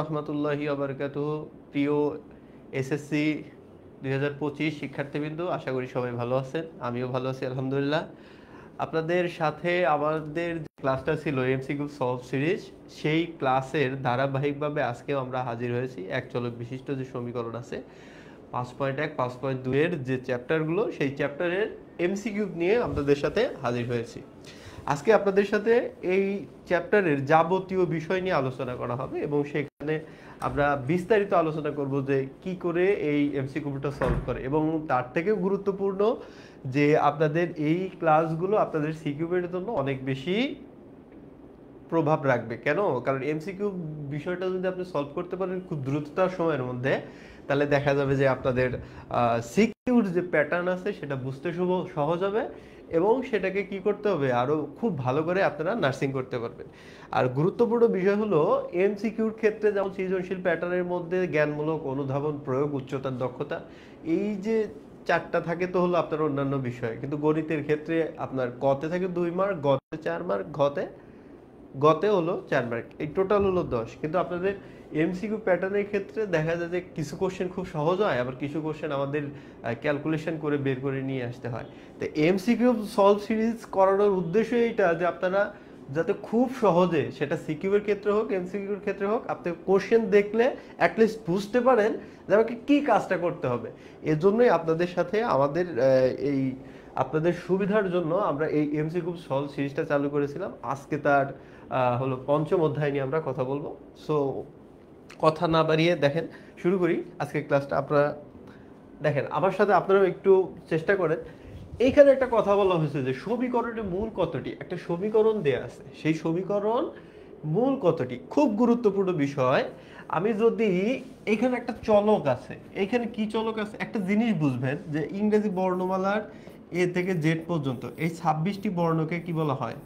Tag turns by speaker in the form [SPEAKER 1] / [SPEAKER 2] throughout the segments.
[SPEAKER 1] রহমতুল্লাহি আবরকাতুহু। প্রিয় এসএসসি 2025 শিক্ষার্থীবৃন্দ, আশা করি সবাই ভালো আছেন। আমিও ভালো আছি আলহামদুলিল্লাহ। আপনাদের সাথে আমাদের যে ক্লাসটা ছিল এমসিকিউ সলভ সিরিজ, সেই ক্লাসের ধারাবাহিকভাবে আজকেও আমরা হাজির হয়েছি। এক চলক বিশিষ্ট যে সমীকরণ আছে 5.1 5.2 এর যে চ্যাপ্টারগুলো, সেই চ্যাপ্টারের এমসিকিউ নিয়ে আপনাদের সাথে হাজির হয়েছি। আজকে আপনাদের সাথে এই চ্যাপ্টারের যাবতীয় বিষয় নিয়ে আলোচনা করা হবে এবং সেখানে আমরা বিস্তারিত আলোচনা করব যে কি করে এই এমসিকিউটা সলভ করে, এবং তার থেকেও গুরুত্বপূর্ণ যে আপনাদের এই ক্লাসগুলো আপনাদের সিকিউর জন্য অনেক বেশি প্রভাব রাখবে। কেন? কারণ এমসিকিউ বিষয়টা যদি আপনি সলভ করতে পারেন খুব দ্রুততার সময়ের মধ্যে, তাহলে দেখা যাবে যে আপনাদের সিকিউর যে প্যাটার্ন আছে সেটা বুঝতে সহজ হবে এবং সেটাকে কি করতে হবে আরো খুব ভালো করে আপনারা নার্সিং করতে পারবেন। আর গুরুত্বপূর্ণ বিষয় হলো এমসিকিউর ক্ষেত্রে যেমন সৃজনশীল প্যাটার্নের মধ্যে জ্ঞানমূলক, অনুধাবন, প্রয়োগ, উচ্চতার দক্ষতা, এই যে চারটা থাকে তো হলো আপনার অন্যান্য বিষয়, কিন্তু গণিতের ক্ষেত্রে আপনার কতে থাকে 2 মার্ক, গতে 4 মার্ক, গতে হলো 4 মার্ক, এই টোটাল হলো 10। কিন্তু আপনাদের এমসিকিউ প্যাটার্নের ক্ষেত্রে দেখা যায় যে কিছু কোশ্চেন খুব সহজ হয়, আবার কিছু কোশ্চেন আমাদের ক্যালকুলেশন করে বের করে নিয়ে আসতে হয়। তো এমসিকিউ সলভ সিরিজ করানোর উদ্দেশ্য এইটা যে আপনারা যাতে খুব সহজে, সেটা সিকিউ এর ক্ষেত্রে হোক এমসিকিউ এর ক্ষেত্রে হোক, আপনি কোশ্চেন দেখলে অ্যাটলিস্ট বুঝতে পারেন যে আমাকে কি কাজটা করতে হবে। এজন্যই আপনাদের সাথে আমাদের এই আপনাদের সুবিধার জন্য আমরা এই এমসিকিউ সলভ সিরিজটা চালু করেছিলাম। আজকে তার হলো পঞ্চম অধ্যায় নিয়ে আমরা কথা বলবো। সো কথা না বাড়িয়ে দেখেন শুরু করি আজকের ক্লাসটা। আপনারা দেখেন আমার সাথে, আপনারাও একটু চেষ্টা করেন। এইখানে একটা কথা বলা হয়েছে যে সমীকরণের মূল কতটি, একটা সমীকরণ দেয়া আছে, সেই সমীকরণ মূল কতটি, খুব গুরুত্বপূর্ণ বিষয়। আমি যদি এখানে একটা চলক আছে, এখানে কি চলক আছে, একটা জিনিস বুঝবেন যে ইংরেজি বর্ণমালার এ থেকে জেড পর্যন্ত এই 26টি বর্ণকে কি বলা হয়?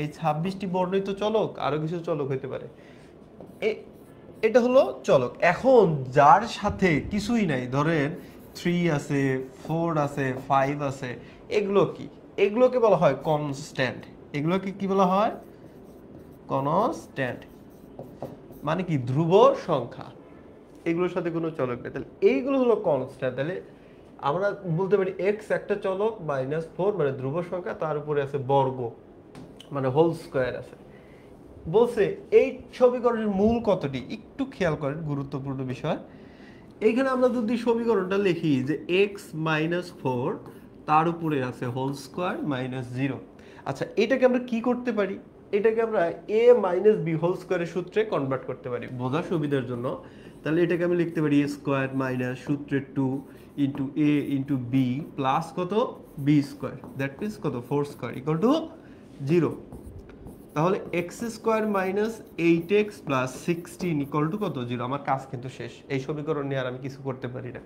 [SPEAKER 1] এই 26টি বর্ণই তো চলক, আরো কিছু চলক হতে পারে। এটা হলো চলক। এখন যার সাথে কিছুই নাই, ধরেন 3 আছে, 4 আছে, 5 আছে, এগুলো কি? এগুলোকে বলা হয় কনস্ট্যান্ট। এগুলোকে কি বলা হয়? কনস্ট্যান্ট মানে কি? ধ্রুব সংখ্যা। এগুলোর সাথে কোনো চলক নেই, তাহলে এইগুলো হলো কনস্ট্যান্ট। তাহলে আমরা বলতে পারি এক্স একটা চলক, -4 মানে ধ্রুব সংখ্যা, তার উপরে আছে বর্গ মানে হোল স্কয়ার আছে। বলছে এই সমীকরণের মূল কতটি, একটু খেয়াল করেন, গুরুত্বপূর্ণ বিষয়। এইখানে আমরা যদি সমীকরণটা লিখি যে x-4 তার উপরে আছে হোল স্কয়ার -0। আচ্ছা, এটাকে আমরা কি করতে পারি? এটাকে আমরা a - b হোল স্কয়ারের সূত্রে কনভার্ট করতে পারি বোঝার সুবিধার জন্য। তাহলে এটাকে আমি লিখতে পারি a স্কয়ার মাইনাস সূত্রে 2 into a into b plus কত b স্কয়ার, দ্যাট মিন্স কত 4 স্কয়ার ইকুয়াল টু 0। তাহলে x square minus 8x plus 16 equal to কত 0। আমার কাজ কিন্তু শেষ। এই সমীকরণ নিয়ে আর আমি কিছু করতে পারি না।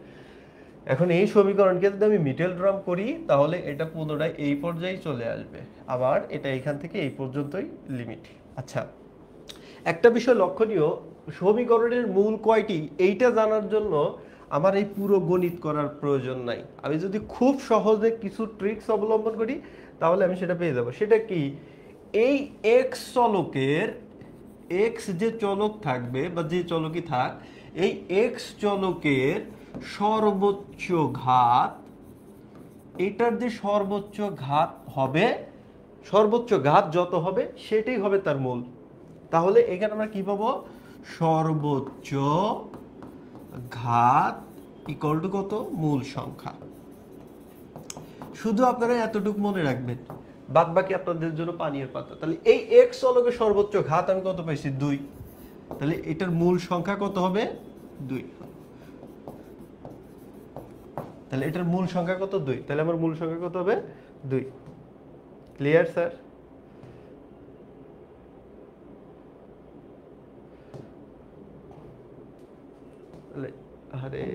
[SPEAKER 1] এখন এই সমীকরণকে যদি আমি মিডল টার্ম করি, তাহলে এটা পুনরায় এই পর্যায়ে চলে আসবে, আবার এটা এখান থেকে এই পর্যন্তই লিমিট। আচ্ছা, একটা বিষয় লক্ষণীয়, সমীকরণের মূল কয়টি এইটা জানার জন্য আমার এই পুরো গণিত করার প্রয়োজন নাই। আমি যদি খুব সহজে কিছু ট্রিক্স অবলম্বন করি তাহলে আমি সেটা পেয়ে যাব। সেটা কি? এই এক্স চলকের, এক্স যে চলক থাকবে বা যে চলকই থাক, এই এক্স চলকের সর্বোচ্চ ঘাত, এটার যে সর্বোচ্চ ঘাত হবে, সর্বোচ্চ ঘাত যত হবে সেটাই হবে তার মূল। তাহলে এখানে আমরা কি পাবো? সর্বোচ্চ ঘাত ইকুয়াল টু কত? মূল সংখ্যা। শুধু আপনারা এতটুকু মনে রাখবেন, বাদ বাকি আপনাদের জন্য পানির পাতা। তাহলে এই এক্স চলকের সর্বোচ্চ ঘাত আমি কত পাইছি? 2। তাহলে এটার মূল সংখ্যা কত হবে? 2। তাহলে এটার মূল সংখ্যা কত? 2। তাহলে আমার মূল সংখ্যা কত হবে? 2। Clear sir? আরে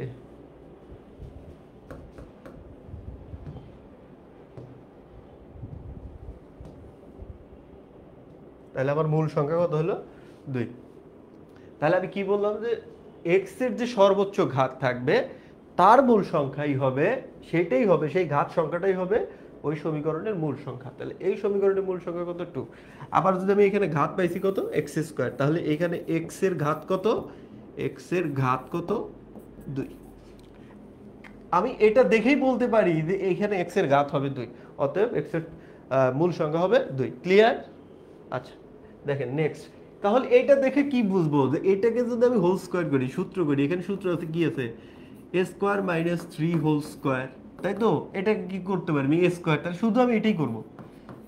[SPEAKER 1] তাহলে আমার মূল সংখ্যা কত হলো? 2। তাহলে আমি কি বললাম যে এক্স এর যে সর্বোচ্চ ঘাত থাকবে তার মূল সংখ্যাই হবে, সেটাই হবে, সেই ঘাত সংখ্যাটাই হবে ওই সমীকরণের মূল সংখ্যা। তাহলে এই সমীকরণের মূল সংখ্যা কত 2। আবার যদি আমি এখানে ঘাত পাইছি কত x স্কয়ার, তাহলে এখানে x এর ঘাত কত, x এর ঘাত কত 2। আমি এটা দেখেই বলতে পারি যে এখানে x এর ঘাত হবে 2, অতএব x এর মূল সংখ্যা হবে 2। ক্লিয়ার? আচ্ছা দেখেন নেক্সট। তাহলে এটা দেখে কি বুঝবো যে এটাকে যদি আমি হোল স্কয়ার করি, সূত্র করি, এখানে সূত্র আছে কি আছে, a square minus 3 whole square, তাই তো? এটা কি করতে পারি আমি a স্কয়ার, তাহলে শুধু আমি এটাই করব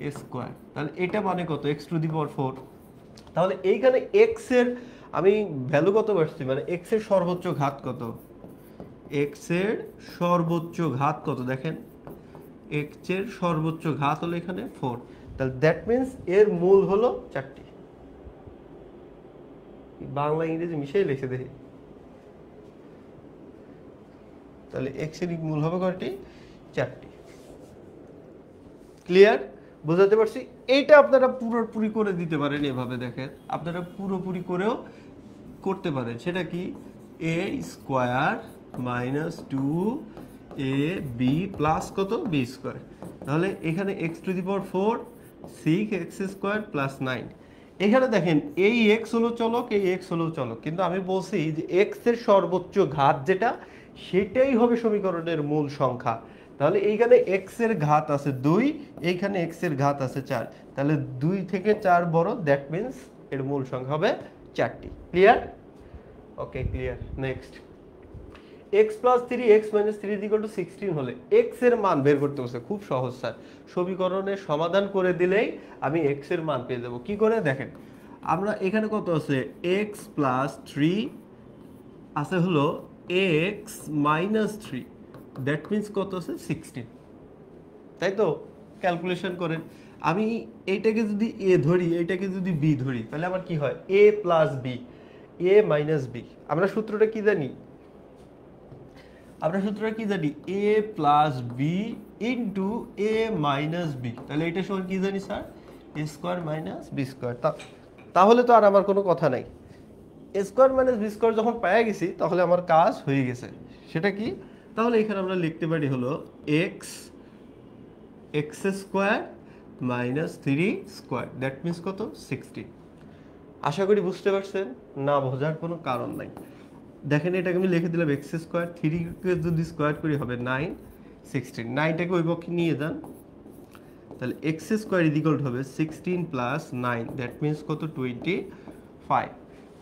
[SPEAKER 1] a স্কয়ার। তাহলে এটা মানে কত x টু দি পাওয়ার 4। তাহলে এইখানে x এর আমি ভ্যালু কত বসছি, মানে x এর সর্বোচ্চ ঘাত কত, x এর সর্বোচ্চ ঘাত কত দেখেন, x এর সর্বোচ্চ ঘাত হলো এখানে 4। তাহলে দ্যাট মিন্স এর মূল হলো 4টি। বাংলা ইংরেজি মিশিয়ে লিখে দেখি। তাহলে x এর মূল হবে কয়টি, 4টি। ক্লিয়ার? বুঝাতে পারছি? এইটা আপনারা পুরোপুরি করে দিতে পারেন এভাবে, দেখেন আপনারা পুরোপুরি করেও করতে পারেন। সেটা কি, a square minus 2ab plus কত b স্কয়ার। তাহলে এখানে x to the power 4 6x square plus 9। এখানে দেখেন এই x হলো চলক, এই x হলো চলক, কিন্তু আমি বলছি যে x এর সর্বোচ্চ ঘাত যেটা, সেটাই হবে সমীকরণের মূল সংখ্যা। তাহলে এইখানে x এর ঘাত আছে 2, এইখানে x এর ঘাত আছে 4। তাহলে 2 থেকে 4 বড়, দ্যাট মিন্স এর মূল সংখ্যা হবে 4টি। Clear? Okay clear. Next, x plus 3 x minus 3 equal to 16 হলে x এর মান বের করতে বলছে। খুব সহজ স্যার, সমীকরণের সমাধান করে দিলেই আমি x এর মান পেয়ে যাব। কি করে দেখেন, আমরা এখানে কত আছে, x প্লাস 3 আছে হলো x মাইনাস 3, দ্যাট মিন্স কত আছে 16, তাই তো? ক্যালকুলেশন করেন। আমি এইটাকে যদি a ধরি, এইটাকে যদি b ধরি, তাহলে আমার কি হয়, a plus b, a minus b। আমরা সূত্রটা কি জানি, আমরা সূত্রটা কি জানি, a plus b into a minus b। তাহলে এটা সমান কি জানি sir, a square minus b square. তাহলে তো আর আমার কোনো কথা নাই, a square minus b square যখন পেয়ে গেছি, তাহলে আমার কাজ হয়ে গেছে। সেটা কি, তাহলে এখানে আমরা লিখতে পারি হলো x square minus 3 square, that means কত 16। আশা করি বুঝতে পারছেন, না বোঝার কোনো কারণ নাই। দেখেন এটাকে আমি লিখে দিলাম x স্কোয়ার, 3 কে যদি স্কোয়ার করি হবে 9, 16, 9টাকে ওই পক্ষে নিয়ে যান, তাহলে x স্কোয়ার ইকুয়াল হবে 16 প্লাস 9, দ্যাট মিন্স কত 25।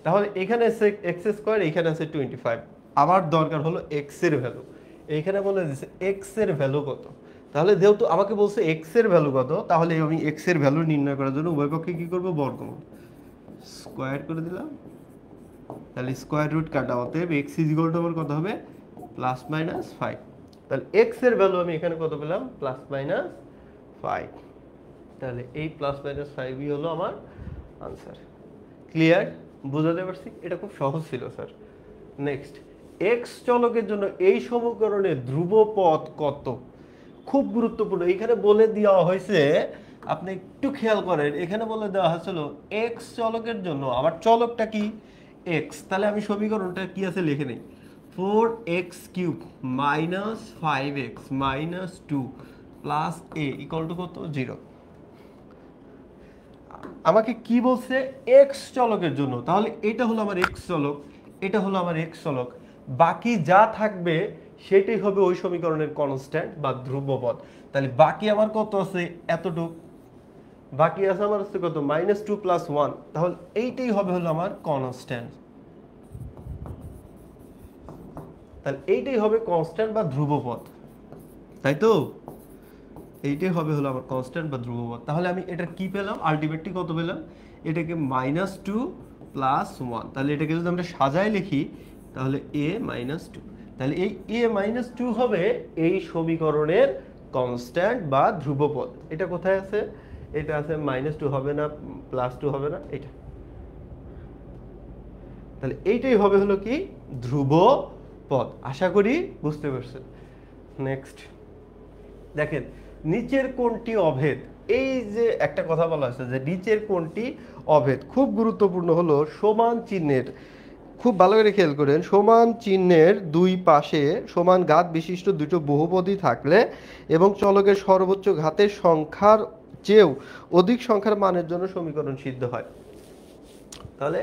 [SPEAKER 1] তাহলে এখানে আছে x স্কোয়ার, এখানে আছে 25। আবার দরকার হলো x এর ভ্যালু। এইখানে বলে দিচ্ছে x এর ভ্যালু কত। তাহলে যেহেতু আমাকে বলছে x এর ভ্যালু কত, তাহলে আমি x এর ভ্যালু নির্ণয় করার জন্য উভয় পক্ষে কি করব, বর্গমূল স্কোয়ার করে দিলাম। তাহলে স্কোয়ার রুট কাটা, অতএব x ইকুয়াল টু আমার কত হবে, প্লাস মাইনাস 5। তাহলে x এর ভ্যালু আমি এখানে কত পেলাম, প্লাস মাইনাস 5। তাহলে এই প্লাস মাইনাস 5ই হলো আমার আনসার। ক্লিয়ার? বুঝাতে পারছি? এটা খুব সহজ ছিল স্যার। নেক্সট, x চলকের জন্য এই সমীকরণের ধ্রুবপদ কত, খুব গুরুত্বপূর্ণ। এখানে বলে দেওয়া হয়েছে, আপনি একটু খেয়াল করেন, এখানে বলে দেওয়া হয়েছিল x চলকের জন্য, আমার চলকটা কি x, তাহলে আমি সমীকরণটা কি আছে লিখে নেই, 4x cube minus 5x minus 2 plus a equal to কত, 0। আমাকে কি বলছে, x চলকের জন্য, তাহলে এটা হলো আমার x চলক, এটা হলো আমার x চলক, বাকি যা থাকবে সেটাই হবে ওই সমীকরণের কনস্ট্যান্ট বা ধ্রুবপদ। তাহলে বাকি আমার কত আছে, এতটুক বাকি আছে আমার হচ্ছে কত, -2 প্লাস 1। তাহলে এইটাই হবে হলো আমার কনস্ট্যান্ট। তাহলে এইটাই হবে কনস্ট্যান্ট বা ধ্রুবপদ, তাই তো? এইটাই হবে হলো আমার কনস্ট্যান্ট বা ধ্রুবপদ। তাহলে আমি এটা কি পেলাম, আলটিমেটলি কত পেলাম, এটাকে -2 প্লাস 1। তাহলে এটাকে যদি আমরা সাজায় লিখি, তাহলে a -2। তাহলে এই a -2 হবে এই সমীকরণের কনস্ট্যান্ট বা ধ্রুবপদ। এটা কোথায় আছে, এটা আছে -2 হবে না, +2 হবে না, এটা। তাহলে এইটাই হবে হলো কি, ধ্রুবপদ। আশা করি বুঝতে পারছেন। নেক্সট দেখেন, নিচের কোণটি অভেদ। এই যে একটা কথা বলা হয়েছে যে নিচের কোণটি অভেদ, খুব গুরুত্বপূর্ণ হলো সমান চিহ্নের, খুব ভালো করে খেয়াল করেন, সমান চিহ্নের দুই পাশে সমান ঘাত বিশিষ্ট দুটো বহুপদী থাকলে এবং চলকের সর্বোচ্চ ঘাতের সংখ্যার চেয়েও অধিক সংখ্যার মানের জন্য সমীকরণ সিদ্ধ হয়। তাহলে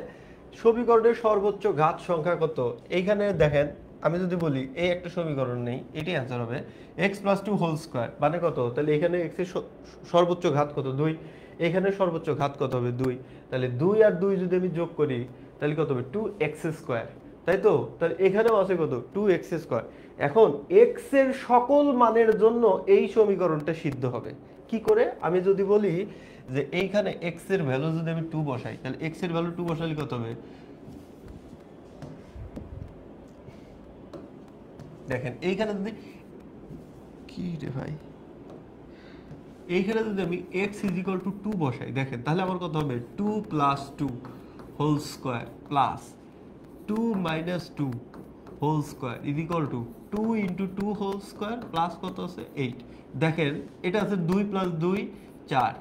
[SPEAKER 1] সমীকরণের সর্বোচ্চ ঘাত সংখ্যা কত? এইখানে দেখেন, আমি যদি বলি এই একটা সমীকরণ নেই, এটি অ্যান্সার হবে x + 2 হোল স্কয়ার, মানে কত? তাহলে এখানে x এর সর্বোচ্চ ঘাত কত? 2। এখানে সর্বোচ্চ ঘাত কত হবে? 2। তাহলে 2 আর 2 যদি আমি যোগ করি তাহলে কত হবে? 2x², তাই তো? তাহলে এখানেও আছে কত? 2x²। এখন x এর সকল মানের জন্য এই সমীকরণটা সিদ্ধ হবে। কি করে? আমি যদি বলি যে এইখানে x এর ভ্যালু যদি আমি 2 বসাই, তাহলে x এর ভ্যালু 2 বসালে কত হবে? দেখেন এইখানে যদি, কি রে ভাই, এইখানে যদি আমি x = 2 বসাই, দেখেন তাহলে আমার কত হবে? 2 + 2 whole square plus 2 - 2 whole square = 2 × 2 whole square plus কত আছে? 8। দেখেন এটা আছে 2 + 2 4,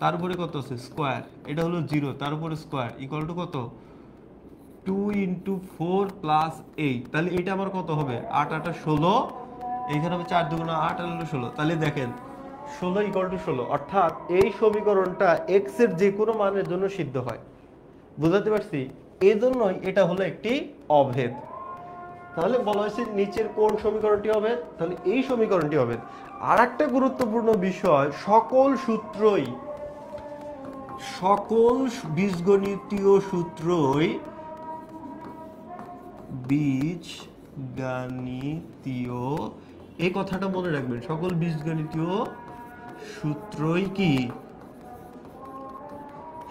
[SPEAKER 1] তার উপরে কত আছে? স্কয়ার, এটা হলো 0, তার উপরে স্কয়ার = কত? 2 × 4 + 8। তাহলে এটা আমার কত হবে? 8 8 16, এইখানে হবে 4 2 8 আর হলো 16। তাহলে দেখেন 16 = 16, অর্থাৎ এই সমীকরণটা x এর যে কোনো মানের জন্য সিদ্ধ হয়। বুঝাতে পারছি? এই জন্যই এটা হলো একটি অভেদ। তাহলে বলা হয়েছে নিচের কোন সমীকরণটি হবে? তাহলে এই সমীকরণটি হবে। আর একটা গুরুত্বপূর্ণ বিষয়, সকল বীজগণিতীয় সূত্রই বীজগাণিতীয়, এই কথাটা মনে রাখবেন, সকল বীজগণিতীয় সূত্রই কি?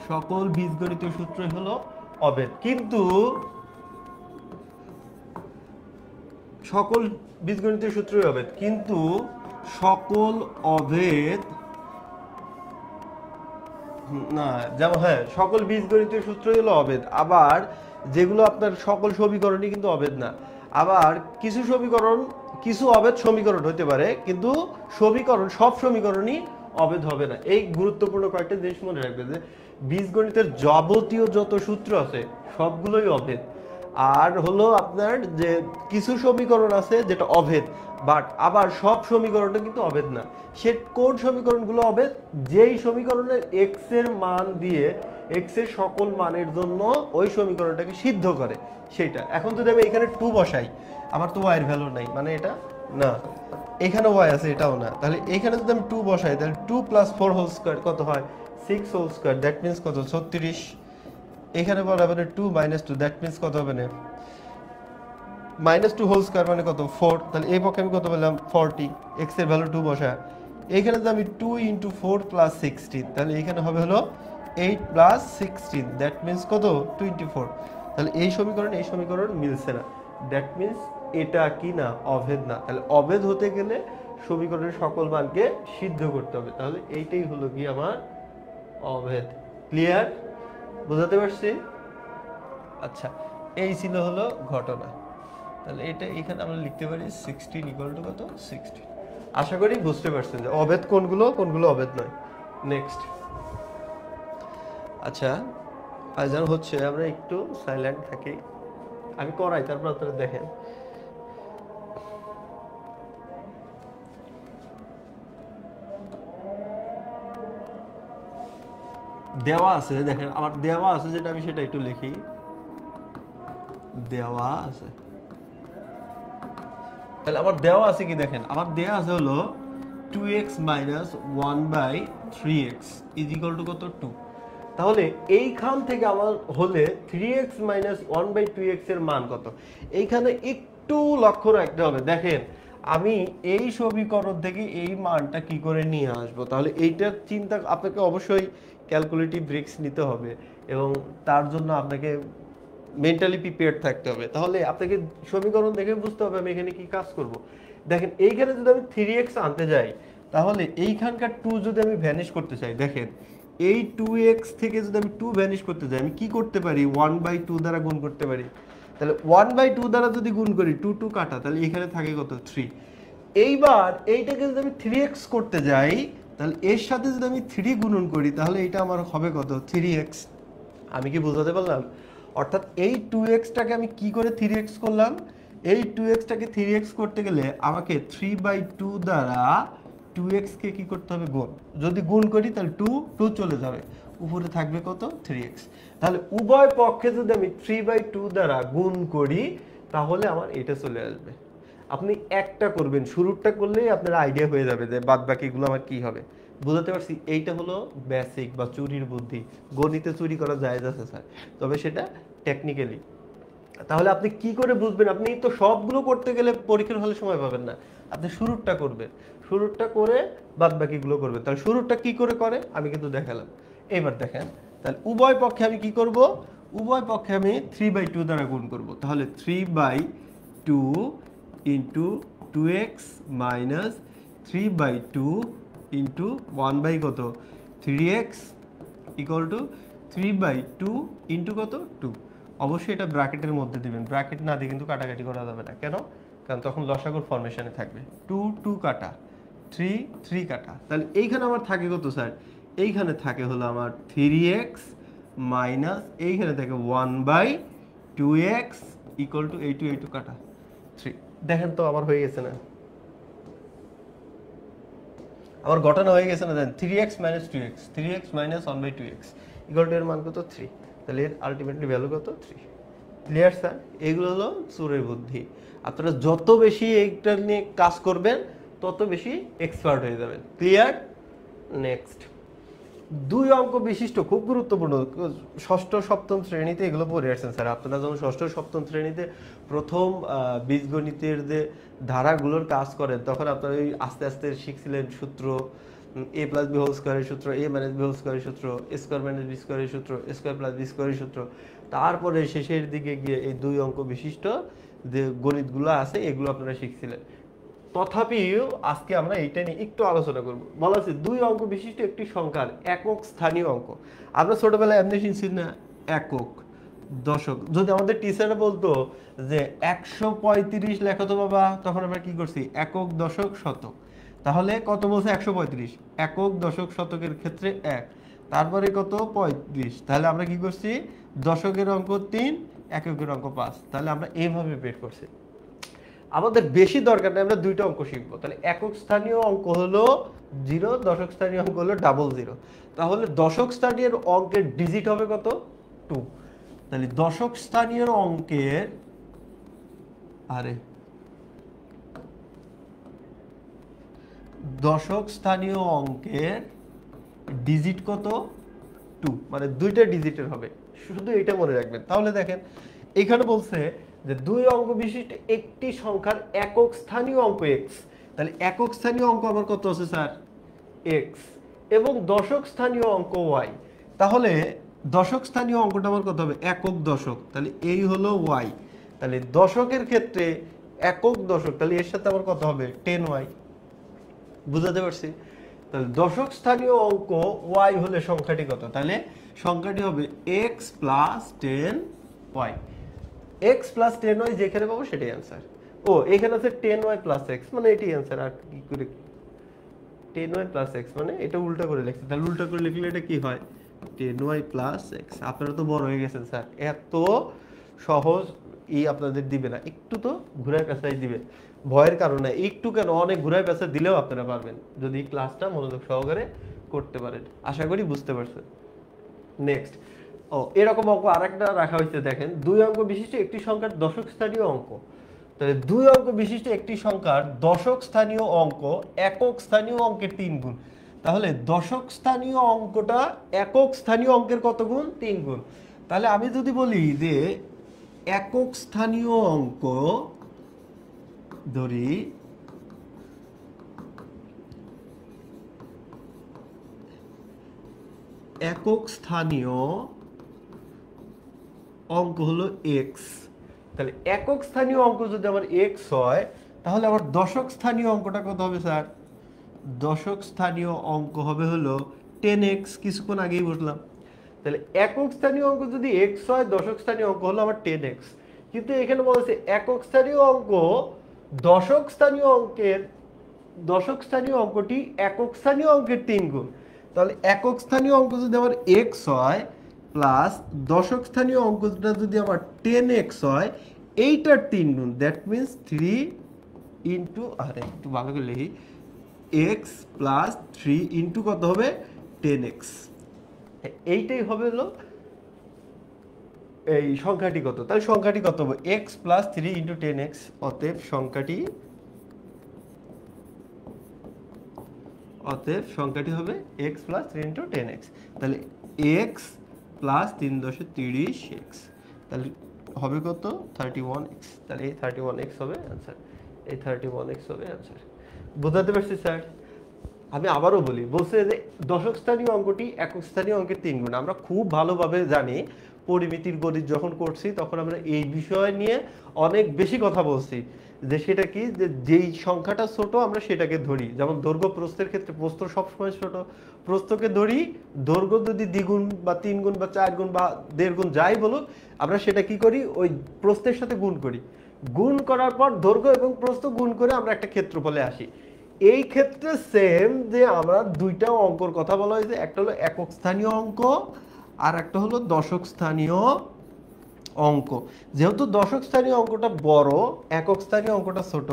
[SPEAKER 1] সকল বীজগণিতীয় সূত্রই হলো অভেদ। কিন্তু সকল বীজগণিতীয় সূত্রই অভেদ, কিন্তু সকল অভেদ না, যেমন হ্যাঁ সকল বীজগণিতীয় সূত্রই হলো অভেদ, আবার যেগুলো আপনার সকল সমীকরণই কিন্তু অভেদ না। আবার কিছু সমীকরণ, কিছু অভেদ সমীকরণ হতে পারে, কিন্তু সমীকরণ, সব সমীকরণই অভেদ হবে না। এই গুরুত্বপূর্ণ কয়েকটা জিনিস মনে রাখবে যে বীজগণিতের যাবতীয় যত সূত্র আছে সবগুলোই অভেদ। আর হলো আপনার যে কিছু সমীকরণ আছে যেটা অভেদ, বাট আবার সব সমীকরণটা কিন্তু অভেদ না। সে কোন সমীকরণগুলো অভেদ? যেই সমীকরণের x এর মান দিয়ে x এর সকল মানের জন্য ওই সমীকরণটাকে সিদ্ধ করে সেটা। এখন যদি আমি এখানে 2 বসাই, আমার তো y এর ভ্যালু নাই, মানে এটা না, এখানে y আছে, এটাও না। তাহলে এখানে যদি আমি 2 বসাই, তাহলে 2 + 4 হোল স্কয়ার কত হয়? 6 হোল স্কয়ার, দ্যাট মিন্স কত? 36। এখানে বলা হবে 2 - 2, দ্যাট মিন্স কত হবে? না -2 হোল স্কয়ার মানে কত? 4। তাহলে এই পক্ষে আমি কত পেলাম? 40। x এর ভ্যালু 2 বসা, এইখানে যদি আমি 2 × 4 + 16, তাহলে এখানে হবে হলো 8 + 16, দ্যাট মিন্স কত? 24। তাহলে এই সমীকরণ মিলছে না, দ্যাট মিন্স এটা কি না? অভেদ না। তাহলে অভেদ হতে গেলে সমীকরণের সকল মানকে সিদ্ধ করতে হবে। তাহলে এইটাই হলো কি আমার অভেদ। ক্লিয়ার? বুঝাতে পারছি? আচ্ছা, এই ছিল হলো ঘটনা। তাহলে এটা এখানে আমরা লিখতে পারি 16 = কত? 16। আশা করি বুঝতে পারছেন যে অভেদ কোনগুলো, কোনগুলো অভেদ নয়। নেক্সট। আচ্ছা, আজান হচ্ছে, আমরা একটু সাইলেন্ট থাকি, আমি করাই, তারপর আপনারা দেখেন। দেওয়া আছে, দেখেন আমার দেওয়া আছে যেটা, আমি সেটা একটু লিখি। দেওয়া আছে, তাহলে আমার দেওয়া আছে কি? দেখেন আমার দেওয়া আছে হলো 2x - 1/3x = কত? 2। তাহলে এইখান থেকে আমার হলে 3x - 1/2x এর মান কত? এইখানে একটু লক্ষ্য রাখতে হবে। দেখেন আমি এই সমীকরণ থেকে এই মানটা কি করে নিয়ে আসবো, তাহলে এইটার চিন্তা আপনাকে অবশ্যই ক্যালকুলেটিভ ব্রিক্স নিতে হবে এবং তার জন্য আপনাকে মেন্টালি প্রিপেয়ার্ড থাকতে হবে। তাহলে আপনাকে সমীকরণ দেখে বুঝতে হবে আমি এখানে কি কাজ করব। দেখেন এইখানে যদি আমি 3x আনতে যাই, তাহলে এইখানকার 2 যদি আমি ভ্যানিশ করতে চাই, দেখেন এই 2x থেকে যদি আমি 2 ভ্যানিশ করতে যাই, আমি কি করতে পারি? 1/2 দ্বারা গুণ করতে পারি। তাহলে 1/2 দ্বারা যদি গুণ করি, 2 2 কাটা, তাহলে এখানে থাকে কত? 3। এইবার এইটাকে যদি আমি 3x করতে যাই, তাহলে এর সাথে যদি আমি 3 গুণন করি, তাহলে এটা আমার হবে কত? 3x। আমি কি বোঝাতে পারলাম? অর্থাৎ এই 2x টাকে আমি কি করে 3x করলাম, এই 2x টাকে 3x করতে গেলে আমাকে 3/2 দ্বারা 2x কে কি করতে হবে, গুণ। যদি গুণ করি তাহলে 2 চলে যাবে, উপরে থাকবে কত, 3x। তাহলে উভয় পক্ষে যদি আমি 3/2 দ্বারা গুণ করি তাহলে আমার এটা চলে আসবে। আপনি একটা করবেন, শুরুটা করলেই আপনার আইডিয়া হয়ে যাবে যে বাদ বাকিগুলো আমার কি হবে। বুঝতে পারছি? এইটা হলো বেসিক বা চুরির বুদ্ধি। গণিতে চুরি করা যায় আছে স্যার, তবে সেটা টেকনিক্যালি। তাহলে আপনি কি করে বুঝবেন? আপনি তো সবগুলো করতে গেলে পরীক্ষার হলে সময় পাবেন না। আপনি শুরুটা করবেন, শুরুটা করে বাদ বাকিগুলো করবেন। তাহলে শুরুটা কি করে করে আমি কিন্তু দেখালাম। এবার দেখেন, তাহলে উভয় পক্ষে আমি কি করব, উভয় পক্ষে আমি 3/2 দ্বারা গুণ করব। তাহলে 3/2 into 2x minus 3/2 into 1 by কত, 3x ইকুয়াল টু 3/2 ইন্টু কত, 2। অবশ্যই এটা ব্র্যাকেটের মধ্যে দিবেন, ব্র্যাকেট না দিয়ে কিন্তু কাটাকাটি করা যাবে না। কেন? কারণ তখন লসাগুর ফরমেশনে থাকবে। 2 কাটা, 3 কাটা। তাহলে এইখানে আমার থাকে কত স্যার, এইখানে থাকে হলো আমার 3x মাইনাস এইখানে থাকে 1/2x ইকুয়াল টু এই টু কাটা 3। দেখেন তো আমার হয়ে গেছে না, আমার ঘটনা হয়ে গেছে না? দেন 3x minus 2x, 3x minus 1/2x equal to এর মান কত, 3। তাহলে এর আলটিমেটলি ভ্যালু কত, 3। Clear sir? এগুলো হলো চোরের বুদ্ধি। আপনারা যত বেশি এইটা নিয়ে কাজ করবেন তত বেশি এক্সপার্ট হয়ে যাবেন। ক্লিয়ার? নেক্সট, 2 অঙ্ক বিশিষ্ট, খুব গুরুত্বপূর্ণ। ষষ্ঠ সপ্তম শ্রেণীতে এগুলো পড়ে আসছেন স্যার। আপনারা যখন ষষ্ঠ সপ্তম শ্রেণীতে প্রথম বীজগণিতের যে ধারাগুলোর কাজ করেন তখন আপনারা ওই আস্তে আস্তে শিখছিলেন সূত্র, a প্লাস বি হোল স্কোয়ারের সূত্র, a মাইনাস বি হোল স্কোয়ারের সূত্র, a স্কোয়ার মাইনাস বি স্কোয়ারের সূত্র, a স্কোয়ার প্লাস বি স্কোয়ারের সূত্র। তারপরে শেষের দিকে গিয়ে এই 2 অঙ্ক বিশিষ্ট যে গণিতগুলো আছে এগুলো আপনারা শিখছিলেন। তথাপিও আজকে আমরা এইটা নিয়ে একটু আলোচনা করব। বলা আছে 2 অঙ্ক বিশিষ্ট একটি সংখ্যার একক স্থানীয় অঙ্ক। আমরা ছোটবেলায় এমনি শুনছি না, একক, দশক। যদি আমাদের টিচাররা বলতো যে 135 লেখো তো বাবা, তখন আমরা কি করছি, একক, দশক, শতক। তাহলে কত বলছে, 135, একক, দশক, শতকের ক্ষেত্রে 1, তারপরে কত, 35। তাহলে আমরা কি করছি, দশকের অঙ্ক 3, এককের অঙ্ক 5। তাহলে আমরা এইভাবে বের করছি। আমাদের বেশি দরকার নেই, আমরা 2টা অঙ্ক শিখবো। তাহলে একক স্থানীয় অঙ্ক হলো 0, দশক স্থানীয় অঙ্ক হলো 00। তাহলে দশক স্থানীয় অঙ্কের ডিজিট হবে কত, 2। তাহলে দশক স্থানীয় অঙ্কের, দশক স্থানীয় অঙ্কের ডিজিট কত, 2, মানে 2টা ডিজিটের হবে। শুধু এটা মনে রাখবেন। তাহলে দেখেন এখানে বলছে যে 2 অঙ্ক বিশিষ্ট একটি সংখ্যার একক স্থানীয় অঙ্ক x। তাহলে একক স্থানীয় অঙ্ক আমার কত আছে স্যার, x, এবং দশক স্থানীয় অঙ্ক y। তাহলে দশক স্থানীয় অঙ্কটা আমার কত হবে, একক দশক। তাহলে এই হলো y। তাহলে দশকের ক্ষেত্রে একক দশক, তাহলে এর সাথে আমার কত হবে, 10y। বুঝাতে পারছি? তাহলে দশক স্থানীয় অঙ্ক y হলে সংখ্যাটি কত, তাহলে সংখ্যাটি হবে x plus 10y। x plus 10y যেখানে পাবো সেটাই অ্যান্সার। ও এখানে আছে 10y প্লাস x, মানে এটাই অ্যান্সার। আর কি করে, 10y প্লাস x মানে এটা উল্টা করে লিখছি। তাহলে উল্টা করে লিখলে এটা কি হয়, 10y প্লাস x। আপনারা তো বড় হয়ে গেছেন স্যার, এত সহজ আপনাদের দিবে না, একটু তো ঘুরায় পেঁচাই দিবে। ভয়ের কারণে একটু কেন, অনেক ঘুরায় পেঁচা দিলেও আপনারা পারবেন যদি ক্লাসটা মনোযোগ সহকারে করতে পারেন। আশা করি বুঝতে পারছেন। নেক্সট, এরকম অঙ্ক আরেকটা রাখা হয়েছে, দেখেন 2 অঙ্ক বিশিষ্ট একটি সংখ্যার দশক স্থানীয় অঙ্ক। তাহলে 2 অঙ্ক বিশিষ্ট একটি সংখ্যার দশক স্থানীয় অঙ্ক একক স্থানীয় অঙ্কের 3 গুণ। তাহলে দশক স্থানীয় অঙ্কটা একক স্থানীয় অঙ্কের কত গুণ, 3 গুণ। তাহলে আমি যদি বলি যে একক স্থানীয় অঙ্ক ধরি, একক স্থানীয় অঙ্ক হলো x। তাহলে একক স্থানীয় অঙ্ক যদি আমার x হয় তাহলে আমার দশক স্থানীয় অঙ্কটা কত হবে স্যার, দশক স্থানীয় অঙ্ক হবে হলো 10x। কিছুক্ষণ আগেই বললাম। তাহলে একক স্থানীয় অঙ্ক যদি x হয়, দশক স্থানীয় অঙ্ক হলো আমার 10x। কিন্তু এখানে বলেছে একক স্থানীয় অঙ্ক দশক স্থানীয় অঙ্কের, দশক স্থানীয় অঙ্কটি একক স্থানীয় অঙ্কের 3 গুণ। তাহলে একক স্থানীয় অঙ্ক যদি আমার x হয় প্লাস দশক স্থানীয় অঙ্কটা যদি আমার 10x হয় এইটার 3 গুণ, দ্যাট মিনস 3 ইন্টু, আরে একটু ভালো করে লিখি, এক্স প্লাস 3 ইন্টু কত হবে 10x। এইটাই হবে হলো এই সংখ্যাটি কত, তাহলে সংখ্যাটি কত হবে এক্স প্লাস 3 ইন্টু 10x। অতএব সংখ্যাটি হবে এক্স প্লাস 3 ইন্টু 10x। তাহলে এক্স প্লাস 3 দশে 30x, তাহলে হবে কত 31x। তাহলে এই 31x হবে অ্যান্সার, এই 31x হবে অ্যান্সার। বোঝাতে পারছি স্যার? আমি আবারও বলি, বলছে যে দশক স্থানীয় অঙ্কটি একক স্থানীয় অঙ্কের 3 গুণ। আমরা খুব ভালোভাবে জানি, পরিমিতির গণিত যখন করছি তখন আমরা এই বিষয় নিয়ে অনেক বেশি কথা বলছি, যে সেটা কি, যে যেই সংখ্যাটা ছোট আমরা সেটাকে ধরি। যেমন দৈর্ঘ্য প্রস্থের ক্ষেত্রে প্রস্থ সবসময় ছোট, প্রস্থকে ধরি, দৈর্ঘ্য যদি দ্বিগুণ বা 3 গুণ বা 4 গুণ বা 1.5 গুণ যাই বলুক, আমরা সেটা কি করি, ওই প্রস্থের সাথে গুণ করি। গুণ করার পর দৈর্ঘ্য এবং প্রস্থ গুণ করে আমরা একটা ক্ষেত্রফলে আসি। এই ক্ষেত্রে সেম, যে আমরা দুইটা অঙ্কর কথা বলা হয়েছে, একটা হলো একক স্থানীয় অঙ্ক আর একটা হলো দশক স্থানীয় অঙ্ক। যেহেতু দশক স্থানীয় অঙ্কটা বড়, একক স্থানীয় অঙ্কটা ছোট,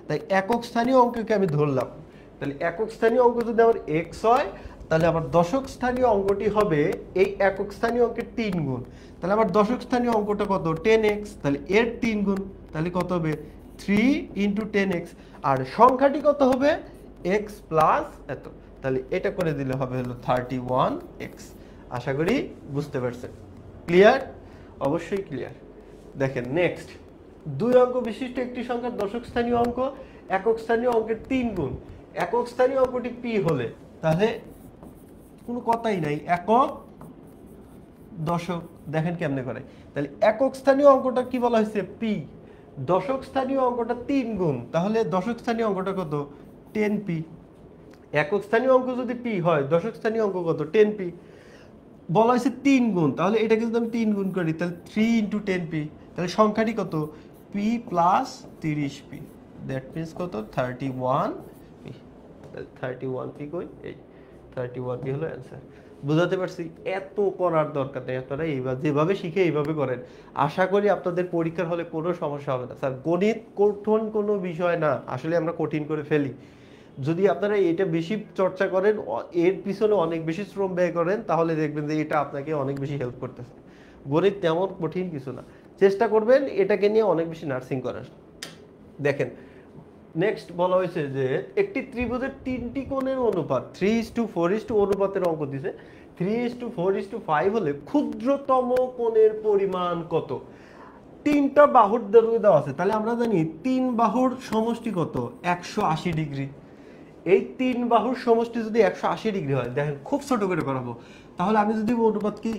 [SPEAKER 1] তাই একক স্থানীয় অঙ্ককে আমি ধরলাম। তাহলে একক স্থানীয় অঙ্ক যদি আমার এক্স হয়, তাহলে আমার দশক স্থানীয় অঙ্কটি হবে এই একক স্থানীয় অঙ্কের 3 গুণ। তাহলে আমার দশক স্থানীয় অঙ্কটা কত 10x, তাহলে এর 3 গুণ, তাহলে কত হবে 3 ইন্টু 10x। আর সংখ্যাটি কত হবে x প্লাস এত, তাহলে এটা করে দিলে হবে হলো 31x। আশা করি বুঝতে পারছেন। ক্লিয়ার? অবশ্যই ক্লিয়ার। দেখেন নেক্সট, 2 অঙ্ক বিশিষ্ট একটি সংখ্যার দশক স্থানীয় অঙ্ক একক স্থানীয় অঙ্কের 3 গুণ। একক স্থানীয় অঙ্কটি p হলে, তাহলে কোনো কথাই নাই, একক দশক। দেখেন কেমনে করে, তাহলে একক স্থানীয় অঙ্কটা কি বলা হয়েছে p, দশক স্থানীয় অঙ্কটা 3 গুণ, তাহলে দশক স্থানীয় অঙ্কটা কত 10p। একক স্থানীয় অঙ্ক যদি p হয়, দশক স্থানীয় অঙ্ক কত 10p। বলা হয়েছে 3 গুণ, তাহলে এটাকে যদি আমি 3 গুণ করি, তাহলে 3 ইন্টু 10p, তাহলে সংখ্যাটি কত p plus 30p, that means কত 31p। তাহলে 31p কই, এই 31p হলো অ্যান্সার। বুঝাতে পারছি? এত করার দরকার নেই, আপনারা এইভাবে যেভাবে শিখে এইভাবে করেন, আশা করি আপনাদের পরীক্ষার হলে কোনো সমস্যা হবে না। স্যার গণিত কঠিন কোনো বিষয় না, আসলে আমরা কঠিন করে ফেলি। যদি আপনারা এটা বেশি চর্চা করেন, এর পিছনে অনেক বেশি শ্রম ব্যয় করেন, তাহলে দেখবেন যে এটা আপনাকে অনেক বেশি হেল্প করতেছে। গণিত তেমন কঠিন কিছু না, চেষ্টা করবেন এটাকে নিয়ে অনেক বেশি নার্সিং করার। দেখেন নেক্সট বলা হয়েছে যে একটি ত্রিভুজের 3টি কোণের অনুপাত 3:4 অনুপাতের অঙ্ক দিছে। 3:4:5 হলে ক্ষুদ্রতম কোণের পরিমাণ কত? 3টা বাহুর দেওয়া আছে, তাহলে আমরা জানি 3 বাহুর সমষ্টি কত 180 ডিগ্রি। এই 3 বাহুর সমষ্টি যদি 180 ডিগ্রি হয়, দেখেন খুব ছোট করে করাবো, তাহলে আমি যদি অনুপাতকে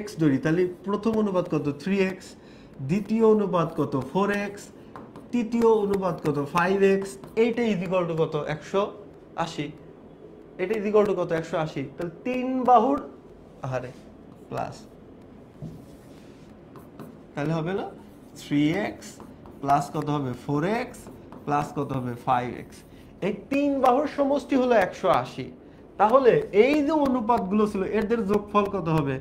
[SPEAKER 1] x ধরি, তাহলে প্রথম অনুপাত কত 3x, দ্বিতীয় অনুপাত কত 4x, তৃতীয় অনুপাত কত 5x, এইটা ইজিক্যাল টু কত 180। এটা ইজিক্যাল টু কত 180। তাহলে 3 বাহুর আরে প্লাস, তাহলে হবে না 3x প্লাস কত হবে 4x প্লাস কত হবে 5x। এই 3 বাহুর সমষ্টি হলো 180। তাহলে এই যে অনুপাতগুলো ছিল এদের যোগফল কত হবে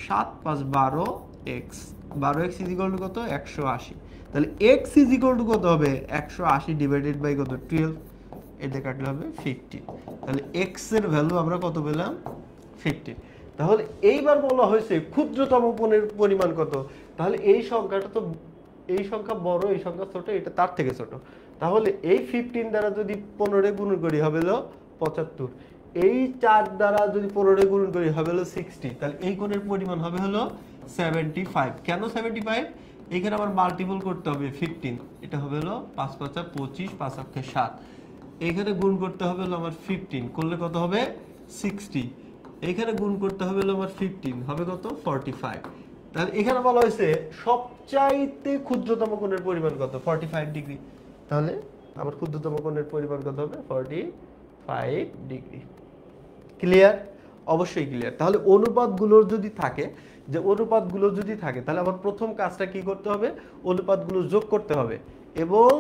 [SPEAKER 1] 7 5 12x, 12x ইজিক্যাল টু কত 180। তাহলে x ইজিক্যাল টু কত হবে 180 ডিভাইডেড বাই কত 12, এটা কাটলে হবে 15। তাহলে x এর ভ্যালু আমরা কত পেলাম 15। তাহলে এইবার বলা হয়েছে ক্ষুদ্রতম কোণের পরিমাণ কত, তাহলে এই সংখ্যাটা তো, এই সংখ্যা বড় এই সংখ্যা ছোট, এটা তার থেকে ছোট। তাহলে এই 15 দ্বারা যদি 15 গুণ করি হবে হলো 75, এই 4 দ্বারা যদি 15 গুণ করি হবে হলো 60। তাহলে এই কোণের পরিমাণ হবে হলো 75। কেন 75? এখানে আবার মাল্টিপল করতে হবে 15, এটা হবে হলো 5 5 25, 5 অক্ষে 7। এখানে গুণ করতে হবে হলো আমার 15, করলে কত হবে 60। এখানে গুণ করতে হবে হলো আমার 15, হবে কত 45। তাহলে এখানে বলা হয়েছে সবচাইতে ক্ষুদ্রতম কোণের পরিমাণ কত 45 ডিগ্রি। তাহলে আমার ক্ষুদ্রতম কোণের পরিমাণ কত হবে 45 ডিগ্রি। ক্লিয়ার? অবশ্যই ক্লিয়ার। তাহলে অনুপাতগুলোর যদি থাকে, যে অনুপাতগুলো যদি থাকে, তাহলে আমার প্রথম কাজটা কি করতে হবে, অনুপাতগুলো যোগ করতে হবে। এবং